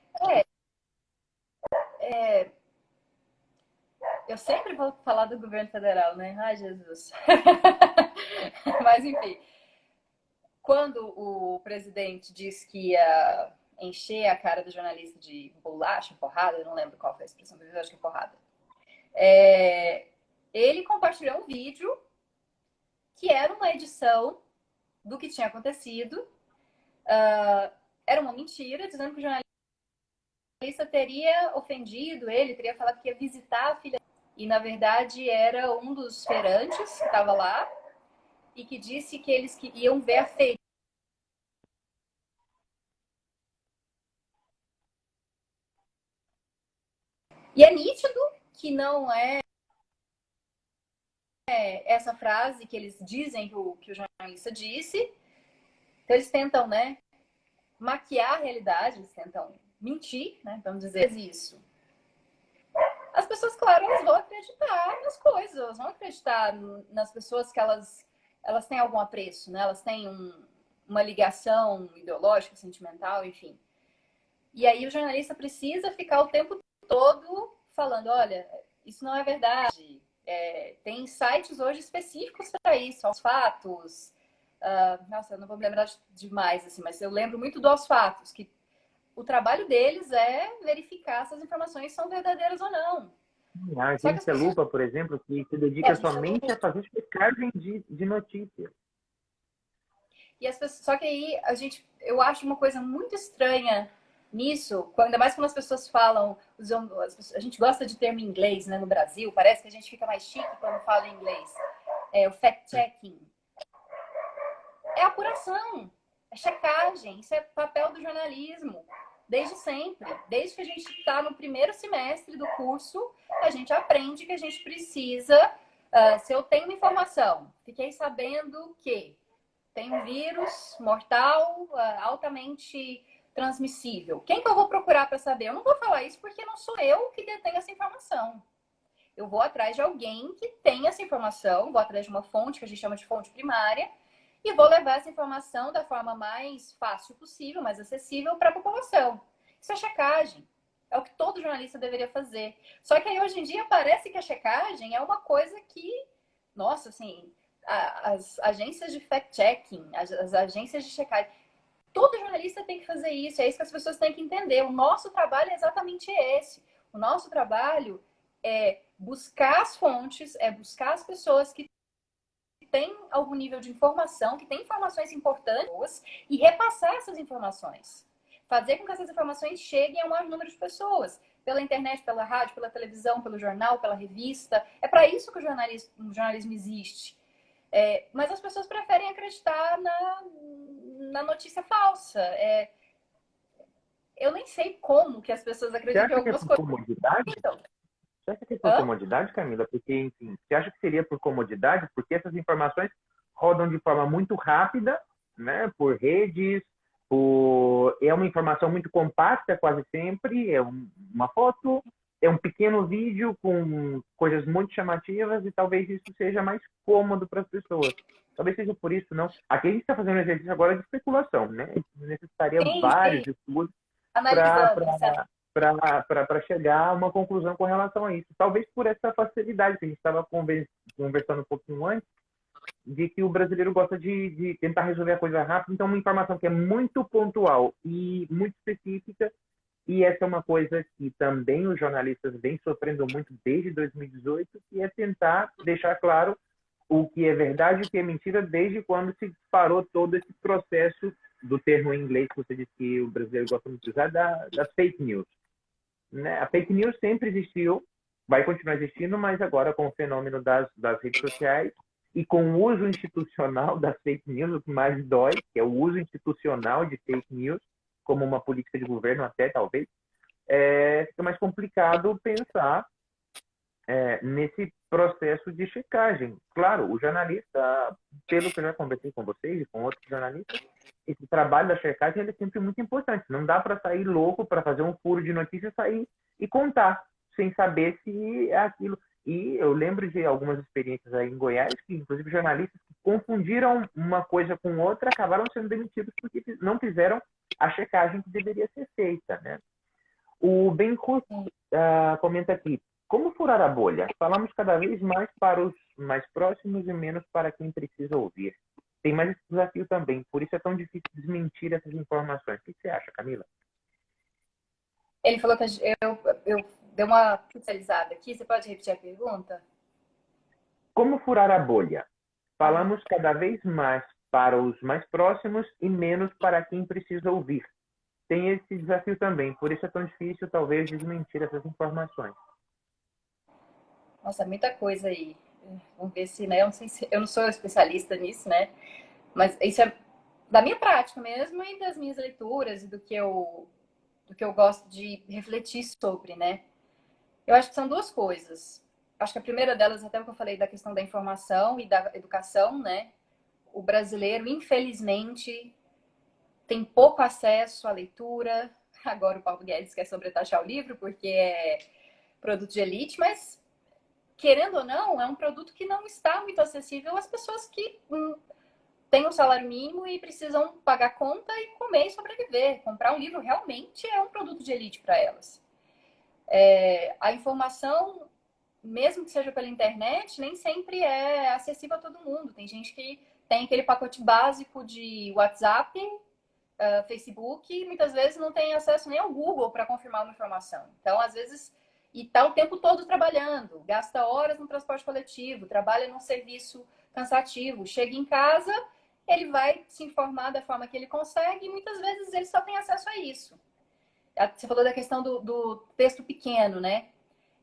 Speaker 3: Eu sempre vou falar do governo federal, né? Ai, Jesus. Mas, enfim. Quando o presidente disse que ia encher a cara do jornalista de bolacha, porrada, eu não lembro qual foi a expressão, mas eu acho que é porrada. Ele compartilhou um vídeo que era uma edição do que tinha acontecido. Era uma mentira, dizendo que o jornalista teria ofendido ele, teria falado que ia visitar a filha. E, na verdade, era um dos feirantes que estava lá e que disse que eles iam ver a feira. E é nítido que não é essa frase que eles dizem que o jornalista disse. Então, eles tentam, né, maquiar a realidade, eles tentam mentir, né, vamos dizer isso. As pessoas, claro, elas vão acreditar nas coisas, elas vão acreditar nas pessoas que elas têm algum apreço, né? Elas têm uma ligação ideológica, sentimental, enfim. E aí o jornalista precisa ficar o tempo todo falando, olha, isso não é verdade. Tem sites hoje específicos para isso, aos fatos. Nossa, eu não vou me lembrar demais, assim, mas eu lembro muito do Aos Fatos, que o trabalho deles é verificar se as informações são verdadeiras ou não.
Speaker 2: A agência Lupa, por exemplo, que se dedica somente a fazer checagem de notícias.
Speaker 3: E as pessoas, só que aí eu acho uma coisa muito estranha nisso, ainda mais quando as pessoas falam, a gente gosta de termo em inglês, né, no Brasil, parece que a gente fica mais chique quando fala em inglês. O fact-checking. É apuração, é checagem, isso é papel do jornalismo, desde sempre. Desde que a gente está no primeiro semestre do curso, a gente aprende que a gente precisa, se eu tenho uma informação, fiquei sabendo que tem um vírus mortal, altamente transmissível. Quem que eu vou procurar para saber? Eu não vou falar isso porque não sou eu que detenho essa informação. Eu vou atrás de alguém que tem essa informação, vou atrás de uma fonte que a gente chama de fonte primária e vou levar essa informação da forma mais fácil possível, mais acessível para a população. Isso é checagem. É o que todo jornalista deveria fazer. Só que aí hoje em dia parece que a checagem é uma coisa que, nossa, assim, as agências de fact-checking, as agências de checagem, todo jornalista tem que fazer isso. É isso que as pessoas têm que entender. O nosso trabalho é exatamente esse. O nosso trabalho é buscar as fontes, é buscar as pessoas que têm algum nível de informação, que têm informações importantes e repassar essas informações. Fazer com que essas informações cheguem a um maior número de pessoas. Pela internet, pela rádio, pela televisão, pelo jornal, pela revista. É para isso que o jornalismo existe. Mas as pessoas preferem acreditar na notícia falsa. Eu nem sei como que as pessoas acreditam em algumas coisas.
Speaker 2: Comodidade?
Speaker 3: Então,
Speaker 2: Você acha que é por comodidade, Camila? Porque, enfim, você acha que seria por comodidade? Porque essas informações rodam de forma muito rápida, né? Por redes, é uma informação muito compacta quase sempre, uma foto, é um pequeno vídeo com coisas muito chamativas e talvez isso seja mais cômodo para as pessoas. Talvez seja por isso, não. Aqui a gente está fazendo um exercício agora de especulação, né? Necessitaria vários estudos para chegar a uma conclusão com relação a isso. Talvez por essa facilidade que a gente estava conversando um pouquinho antes, de que o brasileiro gosta de tentar resolver a coisa rápido. Então, uma informação que é muito pontual e muito específica, e essa é uma coisa que também os jornalistas vêm sofrendo muito desde 2018, que é tentar deixar claro o que é verdade e o que é mentira desde quando se parou todo esse processo do termo em inglês que você disse que o brasileiro gosta muito de usar, das fake news. Né? A fake news sempre existiu, vai continuar existindo, mas agora com o fenômeno das redes sociais e com o uso institucional das fake news, o que mais dói, que é o uso institucional de fake news, como uma política de governo até, talvez, fica mais complicado pensar nesse processo de checagem. Claro, o jornalista, pelo que eu já conversei com vocês e com outros jornalistas, esse trabalho da checagem ele é sempre muito importante. Não dá para sair louco, para fazer um furo de notícia, sair e contar, sem saber se é aquilo. E eu lembro de algumas experiências aí em Goiás, que inclusive jornalistas que confundiram uma coisa com outra, acabaram sendo demitidos porque não fizeram a checagem que deveria ser feita, né? O Ben-Hur comenta aqui, como furar a bolha? Falamos cada vez mais para os mais próximos e menos para quem precisa ouvir. Tem mais esse desafio também, por isso é tão difícil desmentir essas informações. O que você acha, Camila?
Speaker 3: Ele falou que eu dei uma pixelizada aqui. Você pode repetir a pergunta?
Speaker 2: Como furar a bolha? Falamos cada vez mais para os mais próximos e menos para quem precisa ouvir. Tem esse desafio também, por isso é tão difícil, talvez, desmentir essas informações.
Speaker 3: Nossa, muita coisa aí. Vamos ver se, né? Eu não sou especialista nisso, né? Mas isso é da minha prática mesmo e das minhas leituras e do que eu gosto de refletir sobre, né? Eu acho que são duas coisas. Acho que a primeira delas, até o que eu falei da questão da informação e da educação, né? O brasileiro, infelizmente, tem pouco acesso à leitura. Agora o Paulo Guedes quer sobretaxar o livro porque é produto de elite, mas, querendo ou não, é um produto que não está muito acessível às pessoas que têm um salário mínimo e precisam pagar conta e comer e sobreviver. Comprar um livro realmente é um produto de elite para elas. A informação, mesmo que seja pela internet, nem sempre é acessível a todo mundo. Tem gente que tem aquele pacote básico de WhatsApp, Facebook, e muitas vezes não tem acesso nem ao Google para confirmar uma informação. Então, às vezes, e está o tempo todo trabalhando, gasta horas no transporte coletivo, trabalha num serviço cansativo, chega em casa, ele vai se informar da forma que ele consegue e muitas vezes ele só tem acesso a isso. Você falou da questão do texto pequeno, né?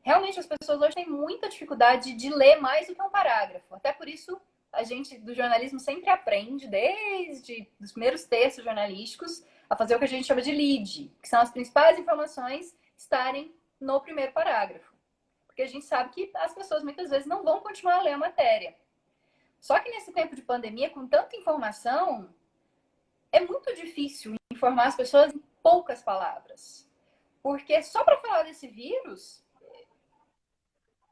Speaker 3: Realmente as pessoas hoje têm muita dificuldade de ler mais do que um parágrafo. Até por isso a gente do jornalismo sempre aprende, desde os primeiros textos jornalísticos, a fazer o que a gente chama de lead, que são as principais informações estarem no primeiro parágrafo. Porque a gente sabe que as pessoas muitas vezes não vão continuar a ler a matéria. Só que nesse tempo de pandemia, com tanta informação, é muito difícil informar as pessoas em poucas palavras. Porque só para falar desse vírus,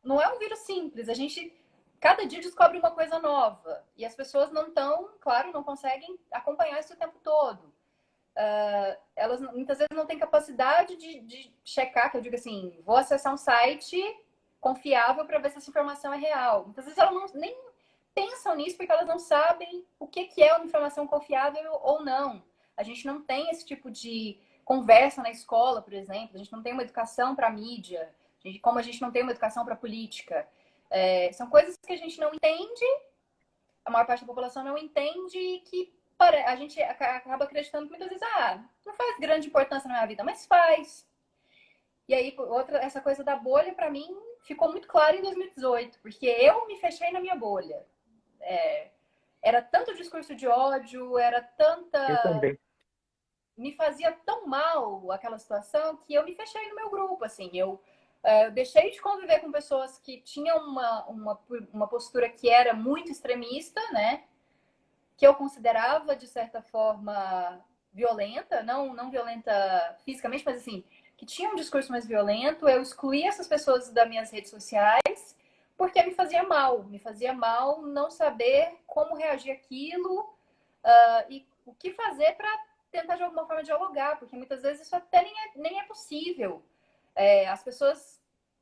Speaker 3: não é um vírus simples. A gente, cada dia, descobre uma coisa nova. E as pessoas não estão, claro, não conseguem acompanhar isso o tempo todo. Elas muitas vezes não têm capacidade de checar, que eu digo assim, vou acessar um site confiável para ver se essa informação é real. Muitas vezes elas nem pensam nisso porque elas não sabem o que é uma informação confiável ou não. A gente não tem esse tipo de conversa na escola, por exemplo. A gente não tem uma educação para a mídia, como a gente não tem uma educação para a política. São coisas que a gente não entende, a maior parte da população não entende e que a gente acaba acreditando que muitas vezes, não faz grande importância na minha vida, mas faz. E aí, essa coisa da bolha, para mim, ficou muito clara em 2018, porque eu me fechei na minha bolha. Era tanto discurso de ódio, era tanta...
Speaker 2: Eu também.
Speaker 3: Me fazia tão mal aquela situação que eu me fechei no meu grupo, assim. Eu deixei de conviver com pessoas que tinham uma postura que era muito extremista, né? Que eu considerava, de certa forma, violenta, não violenta fisicamente, mas assim, que tinha um discurso mais violento. Eu excluí essas pessoas das minhas redes sociais porque me fazia mal não saber como reagir àquilo e o que fazer para tentar de alguma forma dialogar, porque muitas vezes isso até nem é possível. As pessoas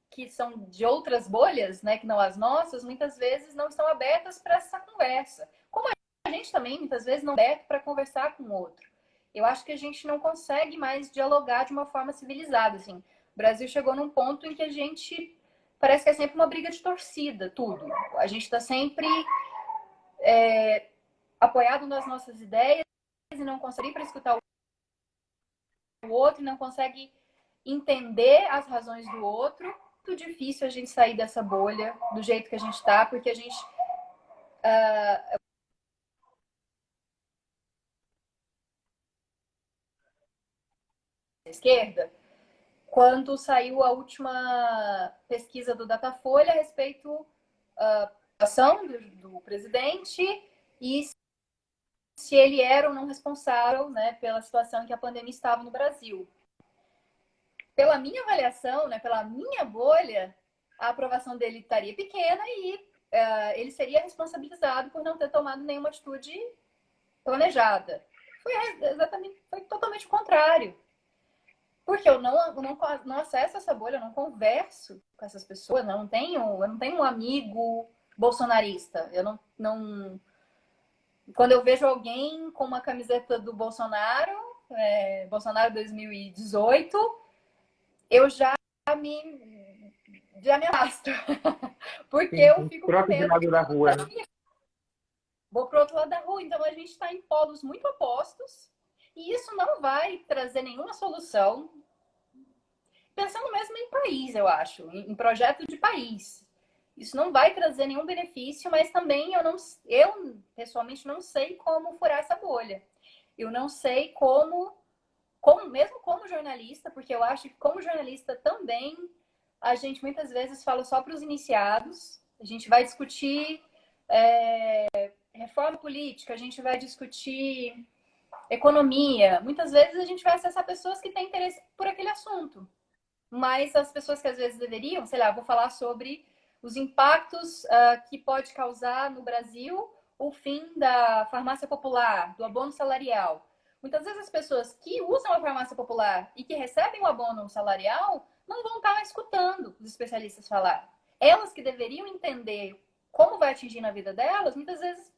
Speaker 3: que são de outras bolhas, né, que não as nossas, muitas vezes não estão abertas para essa conversa. Como a gente também, muitas vezes, não é aberto para conversar com o outro. Eu acho que a gente não consegue mais dialogar de uma forma civilizada, assim. O Brasil chegou num ponto em que a gente parece que é sempre uma briga de torcida, tudo. A gente está sempre apoiado nas nossas ideias e não consegue ir para escutar o outro, não consegue entender as razões do outro. É muito difícil a gente sair dessa bolha do jeito que a gente está, porque a gente esquerda, quando saiu a última pesquisa do Datafolha a respeito da ação do presidente e se ele era ou não responsável, né, pela situação em que a pandemia estava no Brasil. Pela minha avaliação, né, pela minha bolha, a aprovação dele estaria pequena e ele seria responsabilizado por não ter tomado nenhuma atitude planejada. Foi totalmente o contrário. Porque eu não acesso essa bolha, eu não converso com essas pessoas, eu não tenho um amigo bolsonarista. Eu não... Quando eu vejo alguém com uma camiseta do Bolsonaro, Bolsonaro 2018, eu já me afasto. Porque
Speaker 2: Sim,
Speaker 3: eu fico com
Speaker 2: troca de
Speaker 3: medo.
Speaker 2: lado da rua, né?
Speaker 3: Vou para o outro lado da rua. Então a gente está em polos muito opostos e isso não vai trazer nenhuma solução. Pensando mesmo em país, eu acho, em projeto de país. Isso não vai trazer nenhum benefício, mas também eu pessoalmente não sei como furar essa bolha. Eu não sei como mesmo como jornalista, porque eu acho que como jornalista também a gente muitas vezes fala só para os iniciados. A gente vai discutir reforma política, a gente vai discutir economia. Muitas vezes a gente vai acessar pessoas que têm interesse por aquele assunto. Mas as pessoas que às vezes deveriam, sei lá, vou falar sobre os impactos que pode causar no Brasil o fim da farmácia popular, do abono salarial. Muitas vezes as pessoas que usam a farmácia popular e que recebem o abono salarial não vão estar escutando os especialistas falar. Elas que deveriam entender como vai atingir na vida delas, muitas vezes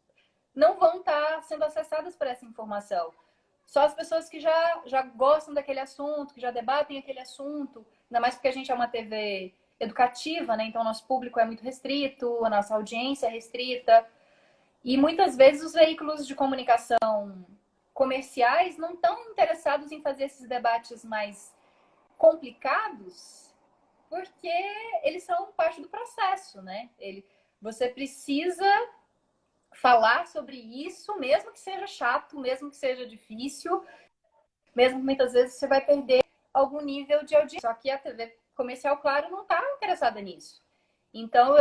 Speaker 3: não vão estar sendo acessadas por essa informação. Só as pessoas que já gostam daquele assunto, que já debatem aquele assunto, ainda mais porque a gente é uma TV educativa, né? Então o nosso público é muito restrito, a nossa audiência é restrita. E muitas vezes os veículos de comunicação comerciais não estão interessados em fazer esses debates mais complicados, porque eles são parte do processo, né? Você precisa falar sobre isso, mesmo que seja chato, mesmo que seja difícil, mesmo que muitas vezes você vai perder algum nível de audiência. Só que a TV comercial, claro, não está interessada nisso. Então,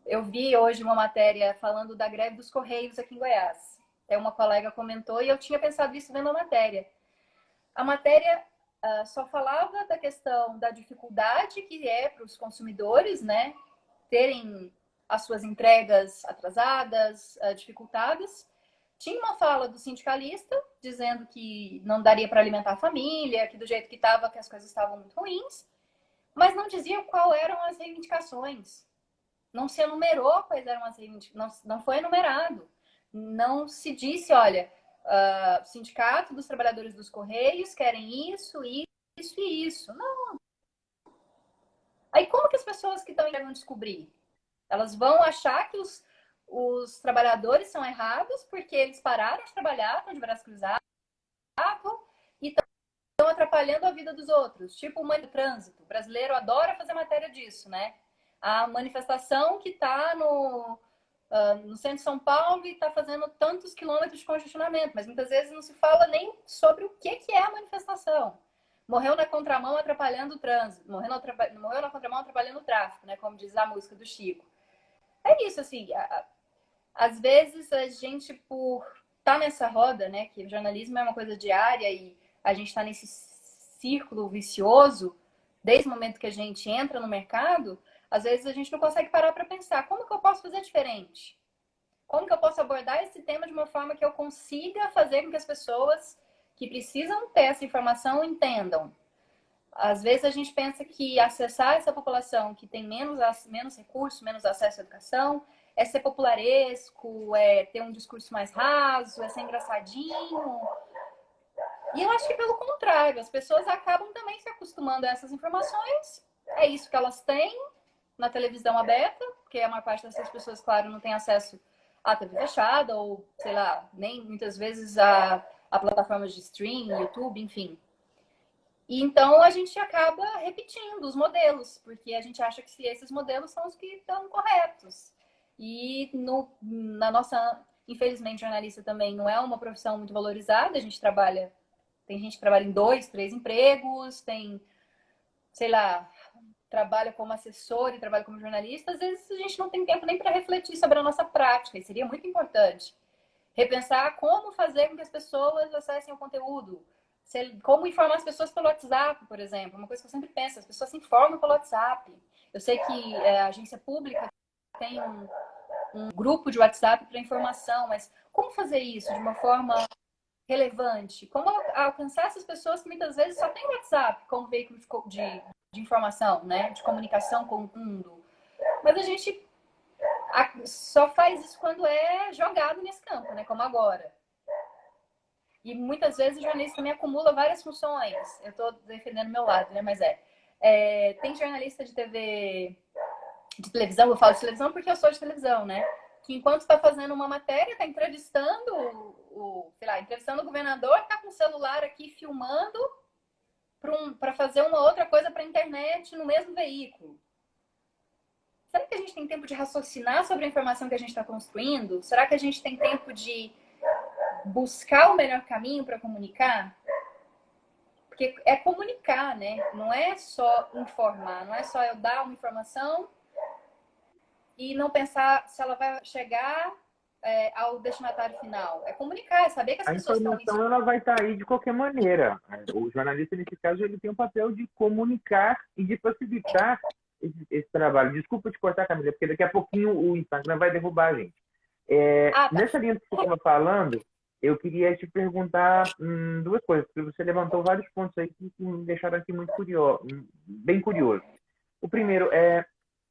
Speaker 3: eu vi hoje uma matéria falando da greve dos Correios aqui em Goiás. Até uma colega comentou e eu tinha pensado isso vendo a matéria. A matéria só falava da questão da dificuldade que é para os consumidores, né, terem as suas entregas atrasadas, dificultadas. Tinha uma fala do sindicalista dizendo que não daria para alimentar a família, que do jeito que estava, que as coisas estavam muito ruins, mas não dizia quais eram as reivindicações. Não se enumerou quais eram as reivindicações, não foi enumerado. Não se disse, olha, o Sindicato dos Trabalhadores dos Correios querem isso, isso e isso. Não. Aí como que as pessoas que estão vão descobrir? Elas vão achar que os trabalhadores são errados porque eles pararam de trabalhar, estão de braço cruzado e estão atrapalhando a vida dos outros. Tipo o trânsito. O brasileiro adora fazer matéria disso, né? A manifestação que está no centro de São Paulo e está fazendo tantos quilômetros de congestionamento, mas muitas vezes não se fala nem sobre o que é a manifestação. Morreu na contramão atrapalhando o trânsito, morreu na contramão atrapalhando o tráfego, né? Como diz a música do Chico. É isso, assim, às vezes a gente, por estar nessa roda, né, que o jornalismo é uma coisa diária e a gente está nesse círculo vicioso, desde o momento que a gente entra no mercado, às vezes a gente não consegue parar para pensar, como que eu posso fazer diferente? Como que eu posso abordar esse tema de uma forma que eu consiga fazer com que as pessoas que precisam ter essa informação entendam? Às vezes a gente pensa que acessar essa população que tem menos recursos, menos acesso à educação, é ser popularesco, é ter um discurso mais raso, é ser engraçadinho. E eu acho que pelo contrário, as pessoas acabam também se acostumando a essas informações. É isso que elas têm na televisão aberta, porque a maior parte dessas pessoas, claro, não tem acesso à TV fechada ou, sei lá, nem muitas vezes a plataformas de streaming, YouTube, enfim. E então a gente acaba repetindo os modelos, porque a gente acha que esses modelos são os que estão corretos. E na nossa, infelizmente, jornalista também não é uma profissão muito valorizada. Tem gente que trabalha em 2, 3 empregos, tem, sei lá, trabalha como assessor e trabalha como jornalista. Às vezes a gente não tem tempo nem para refletir sobre a nossa prática, e seria muito importante repensar como fazer com que as pessoas acessem o conteúdo. Como informar as pessoas pelo WhatsApp, por exemplo. Uma coisa que eu sempre penso, as pessoas se informam pelo WhatsApp. Eu sei que a agência pública tem um grupo de WhatsApp para informação, mas como fazer isso de uma forma relevante? Como alcançar essas pessoas que muitas vezes só têm WhatsApp como veículo de informação, né? De comunicação com o mundo. Mas a gente só faz isso quando é jogado nesse campo, né? Como agora. E muitas vezes o jornalista também acumula várias funções. Eu estou defendendo meu lado, né? Mas tem jornalista de TV, de televisão, eu falo de televisão porque eu sou de televisão, né? Que enquanto está fazendo uma matéria, está entrevistando entrevistando o governador, está com o celular aqui filmando para fazer uma outra coisa para a internet no mesmo veículo. Será que a gente tem tempo de raciocinar sobre a informação que a gente está construindo? Será que a gente tem tempo de buscar o melhor caminho para comunicar? Porque é comunicar, né? Não é só informar, não é só eu dar uma informação e não pensar se ela vai chegar ao destinatário final. É comunicar, é saber que as pessoas estão...
Speaker 2: A informação ela vai estar aí de qualquer maneira. O jornalista, nesse caso, ele tem o papel de comunicar e de facilitar esse trabalho. Desculpa te cortar, Camila, porque daqui a pouquinho o Instagram vai derrubar a gente.
Speaker 3: Ah, tá.
Speaker 2: Nessa linha que você estava falando, eu queria te perguntar duas coisas, porque você levantou vários pontos aí que me deixaram aqui muito curioso, bem curioso. O primeiro é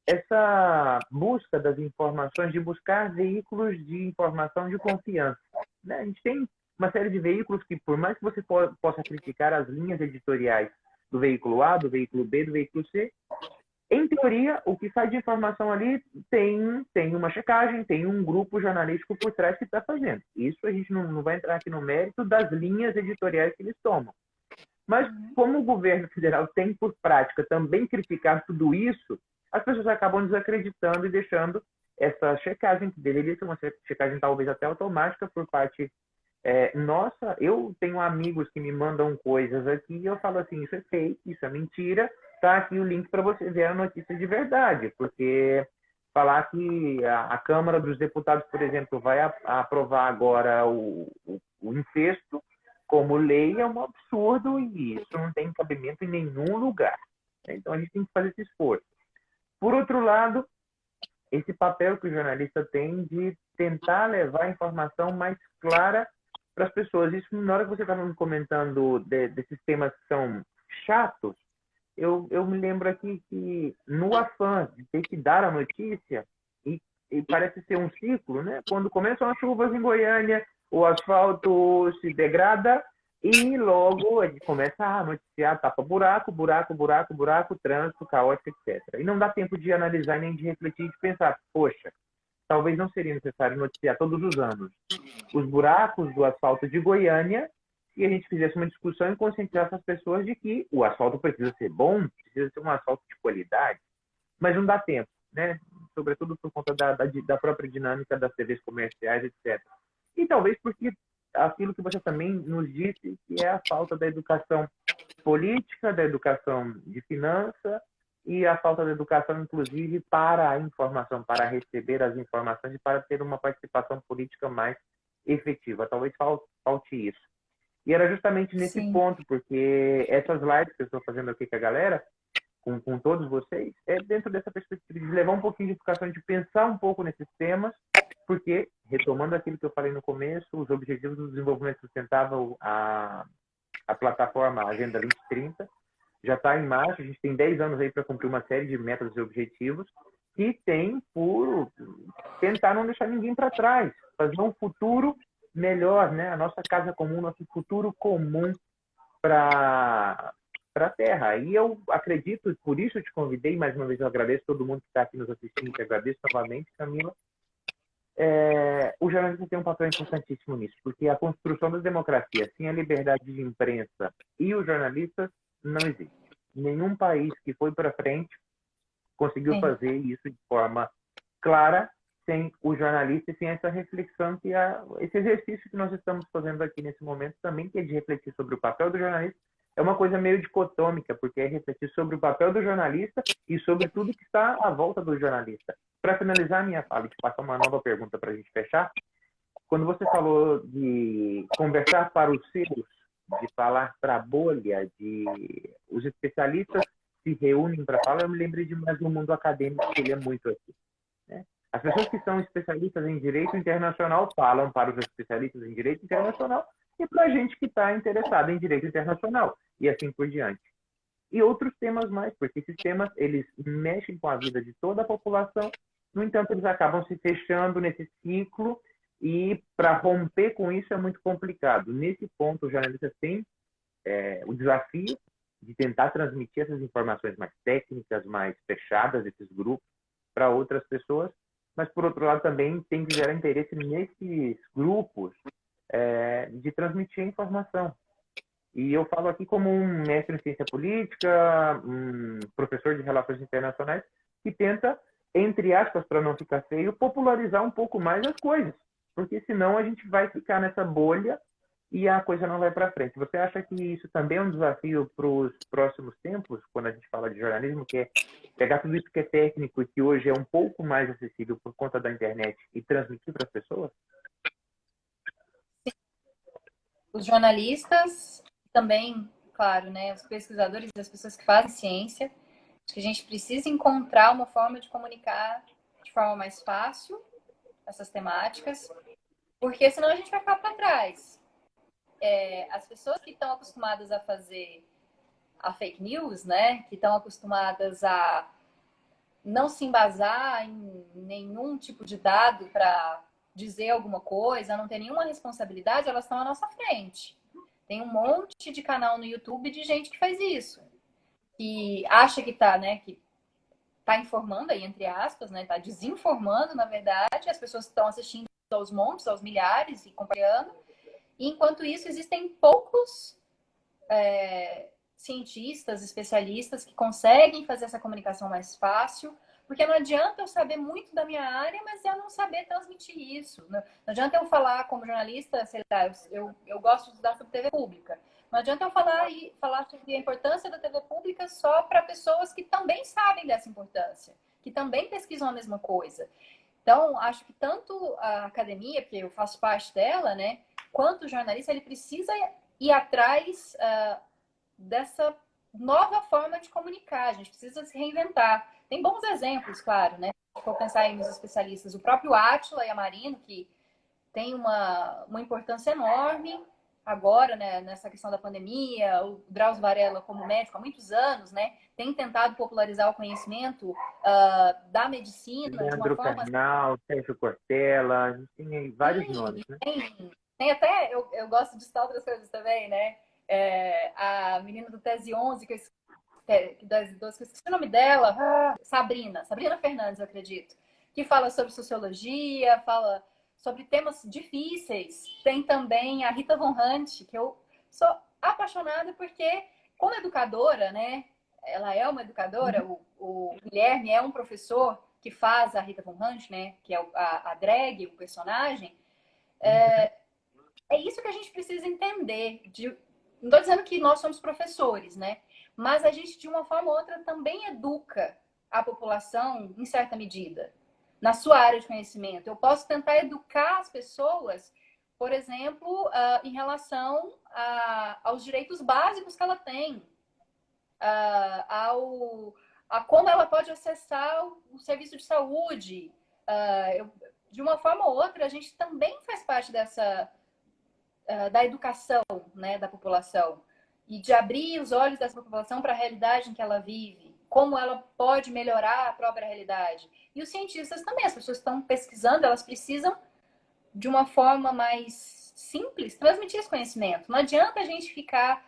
Speaker 2: essa busca das informações, de buscar veículos de informação de confiança. Né? A gente tem uma série de veículos que, por mais que você possa criticar as linhas editoriais do veículo A, do veículo B, do veículo C, em teoria, o que sai de informação ali tem uma checagem, tem um grupo jornalístico por trás que está fazendo. Isso a gente não vai entrar aqui no mérito das linhas editoriais que eles tomam. Mas como o governo federal tem por prática também criticar tudo isso, as pessoas acabam desacreditando e deixando essa checagem, que deveria ser uma checagem talvez até automática por parte nossa. Eu tenho amigos que me mandam coisas aqui e eu falo assim, isso é fake, isso é mentira, tá aqui o link para você ver a notícia de verdade, porque falar que a Câmara dos Deputados, por exemplo, vai aprovar agora o incesto como lei é um absurdo e isso não tem cabimento em nenhum lugar. Então a gente tem que fazer esse esforço. Por outro lado, esse papel que o jornalista tem de tentar levar a informação mais clara para as pessoas. Isso, na hora que você estava me comentando desses temas que são chatos, eu me lembro aqui que no afã de ter que dar a notícia, e parece ser um ciclo, né? Quando começam as chuvas em Goiânia, o asfalto se degrada e logo a gente começa a noticiar tapa buraco, buraco, buraco, buraco, trânsito, caótico, etc. E não dá tempo de analisar nem de refletir, de pensar, poxa, talvez não seria necessário noticiar todos os anos os buracos do asfalto de Goiânia e a gente fizesse uma discussão e conscientizasse as pessoas de que o asfalto precisa ser bom, precisa ser um asfalto de qualidade, mas não dá tempo, né? Sobretudo por conta da própria dinâmica das TVs comerciais, etc. E talvez porque aquilo que você também nos disse, que é a falta da educação política, da educação de finança e a falta de educação, inclusive, para a informação, para receber as informações e para ter uma participação política mais efetiva. Talvez falte isso. E era justamente nesse
Speaker 3: Sim.
Speaker 2: ponto, porque essas lives que eu estou fazendo aqui com a galera, com todos vocês, é dentro dessa perspectiva de levar um pouquinho de educação, de pensar um pouco nesses temas, porque, retomando aquilo que eu falei no começo, os Objetivos do Desenvolvimento Sustentável, a plataforma Agenda 2030, já está em marcha, a gente tem 10 anos aí para cumprir uma série de metas e objetivos que tem por tentar não deixar ninguém para trás, fazer um futuro melhor, né? A nossa casa comum, nosso futuro comum para a Terra. E eu acredito, por isso eu te convidei, mais uma vez eu agradeço todo mundo que está aqui nos assistindo, te agradeço novamente, Camila. O jornalista tem um papel importantíssimo nisso, porque a construção da democracia sem a liberdade de imprensa e os jornalistas não existe. Nenhum país que foi para frente conseguiu fazer isso de forma clara sem o jornalista e sem essa reflexão que esse exercício que nós estamos fazendo aqui nesse momento também, que é de refletir sobre o papel do jornalista, é uma coisa meio dicotômica, porque é refletir sobre o papel do jornalista e sobre tudo que está à volta do jornalista. Para finalizar a minha fala e te passar uma nova pergunta para a gente fechar, quando você falou de conversar para os seus, de falar para a bolha, de os especialistas se reúnem para falar, eu me lembrei de mais um mundo acadêmico que ele é muito aqui. Né? As pessoas que são especialistas em direito internacional falam para os especialistas em direito internacional e para a gente que está interessado em direito internacional e assim por diante. E outros temas mais, porque esses temas eles mexem com a vida de toda a população, no entanto eles acabam se fechando nesse ciclo e para romper com isso é muito complicado. Nesse ponto, os jornalistas têm o desafio de tentar transmitir essas informações mais técnicas, mais fechadas desses grupos para outras pessoas, mas por outro lado também tem que gerar interesse nesses grupos de transmitir a informação. E eu falo aqui como um mestre em ciência política, um professor de relações internacionais, que tenta, entre aspas, para não ficar feio, popularizar um pouco mais as coisas. Porque senão a gente vai ficar nessa bolha e a coisa não vai para frente. Você acha que isso também é um desafio para os próximos tempos, quando a gente fala de jornalismo, que é pegar tudo isso que é técnico e que hoje é um pouco mais acessível por conta da internet e transmitir para as pessoas?
Speaker 3: Os jornalistas, também, claro, né, os pesquisadores e as pessoas que fazem ciência, acho que a gente precisa encontrar uma forma de comunicar de forma mais fácil essas temáticas, porque senão a gente vai ficar para trás. As pessoas que estão acostumadas a fazer a fake news, né, que estão acostumadas a não se embasar em nenhum tipo de dado para dizer alguma coisa, não ter nenhuma responsabilidade, elas estão à nossa frente. Tem um monte de canal no YouTube de gente que faz isso, que acha que está, né, que tá informando aí, entre aspas, né, tá desinformando, na verdade, as pessoas estão assistindo aos montes, aos milhares e compartilhando. E, enquanto isso, existem poucos cientistas, especialistas que conseguem fazer essa comunicação mais fácil, porque não adianta eu saber muito da minha área, mas eu não saber transmitir isso. Não adianta eu falar como jornalista, sei lá, eu gosto de estudar sobre TV pública. Não adianta eu falar sobre a importância da TV pública só para pessoas que também sabem dessa importância, que também pesquisam a mesma coisa. Então, acho que tanto a academia, porque eu faço parte dela, né, quanto o jornalista, ele precisa ir atrás dessa nova forma de comunicar. A gente precisa se reinventar. Tem bons exemplos, claro, né? Se for pensar aí nos especialistas, o próprio Átila Yamarino, que tem uma importância enorme agora, né, nessa questão da pandemia, o Drauzio Varela como médico há muitos anos, né, tem tentado popularizar o conhecimento da medicina de uma
Speaker 2: Leandro
Speaker 3: forma...
Speaker 2: Carnal, Sérgio Cortella, a gente tem aí vários nomes, né?
Speaker 3: Tem até, eu gosto de citar outras coisas também, né? A menina do Tese 11, que eu esqueci o nome dela, Sabrina Fernandes, eu acredito, que fala sobre sociologia, fala sobre temas difíceis. Tem também a Rita Von Hunt, que eu sou apaixonada porque, como educadora, né? Ela é uma educadora, o Guilherme é um professor que faz a Rita Von Hunt, né? Que é a drag, o personagem. É isso que a gente precisa entender. Não estou dizendo que nós somos professores, né? Mas a gente, de uma forma ou outra, também educa a população em certa medida, na sua área de conhecimento. Eu posso tentar educar as pessoas, por exemplo, em relação aos direitos básicos que ela tem, a como ela pode acessar o serviço de saúde. De uma forma ou outra, a gente também faz parte da educação, né, da população, e de abrir os olhos dessa população para a realidade em que ela vive, como ela pode melhorar a própria realidade. E os cientistas também, as pessoas que estão pesquisando, elas precisam, de uma forma mais simples, transmitir esse conhecimento. Não adianta a gente ficar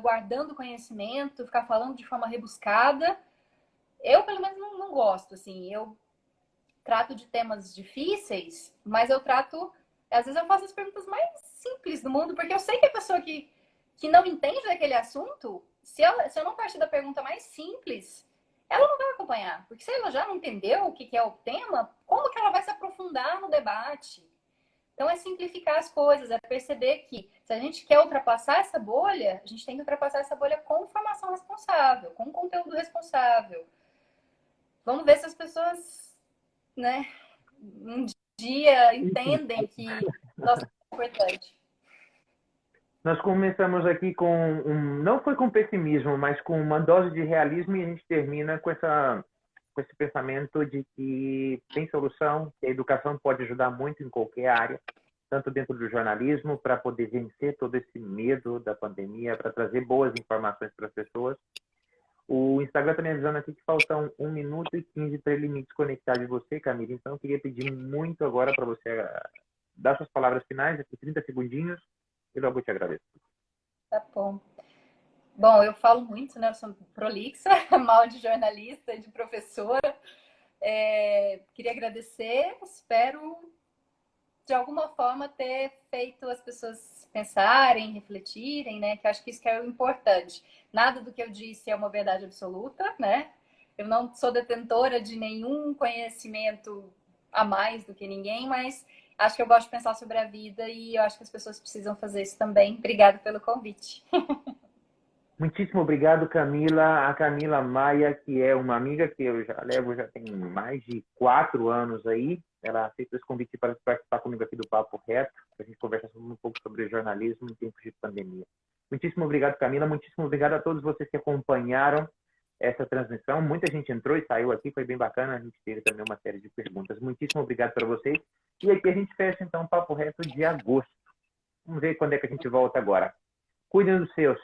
Speaker 3: guardando conhecimento, ficar falando de forma rebuscada. Eu, pelo menos, não gosto. Assim, eu trato de temas difíceis, mas eu trato... Às vezes eu faço as perguntas mais simples do mundo, porque eu sei que a pessoa que não entende daquele assunto, se eu não partir da pergunta mais simples, ela não vai acompanhar. Porque se ela já não entendeu o que é o tema, como que ela vai se aprofundar no debate? Então, é simplificar as coisas, é perceber que se a gente quer ultrapassar essa bolha, a gente tem que ultrapassar essa bolha com informação responsável, com conteúdo responsável. Vamos ver se as pessoas, né, um dia entendem que nossa, é importante.
Speaker 2: Nós começamos aqui não foi com pessimismo, mas com uma dose de realismo, e a gente termina com esse pensamento de que tem solução, que a educação pode ajudar muito em qualquer área, tanto dentro do jornalismo, para poder vencer todo esse medo da pandemia, para trazer boas informações para as pessoas. O Instagram está me avisando aqui que faltam 1 minuto e 15 para ele me desconectar de você, Camila. Então, eu queria pedir muito agora para você dar suas palavras finais, aqui 30 segundinhos, e logo eu te agradeço.
Speaker 3: Tá bom. Bom, eu falo muito, né? Eu sou prolixa, mal de jornalista, de professora. Queria agradecer, espero de alguma forma ter feito as pessoas pensarem, refletirem, né? Que eu acho que isso que é o importante. Nada do que eu disse é uma verdade absoluta, né? Eu não sou detentora de nenhum conhecimento a mais do que ninguém, mas acho que eu gosto de pensar sobre a vida e eu acho que as pessoas precisam fazer isso também. Obrigada pelo convite.
Speaker 2: Muitíssimo obrigado, Camila. A Camila Maia, que é uma amiga que eu já tem mais de 4 anos aí. Ela aceitou esse convite para participar comigo aqui do Papo Reto, para a gente conversar um pouco sobre jornalismo em tempos de pandemia. Muitíssimo obrigado, Camila. Muitíssimo obrigado a todos vocês que acompanharam essa transmissão. Muita gente entrou e saiu aqui, foi bem bacana. A gente teve também uma série de perguntas. Muitíssimo obrigado para vocês. E aqui a gente fecha, então, o Papo Reto de agosto. Vamos ver quando é que a gente volta agora. Cuidem dos seus.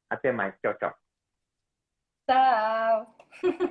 Speaker 2: Até mais. Tchau, tchau.
Speaker 3: Tchau!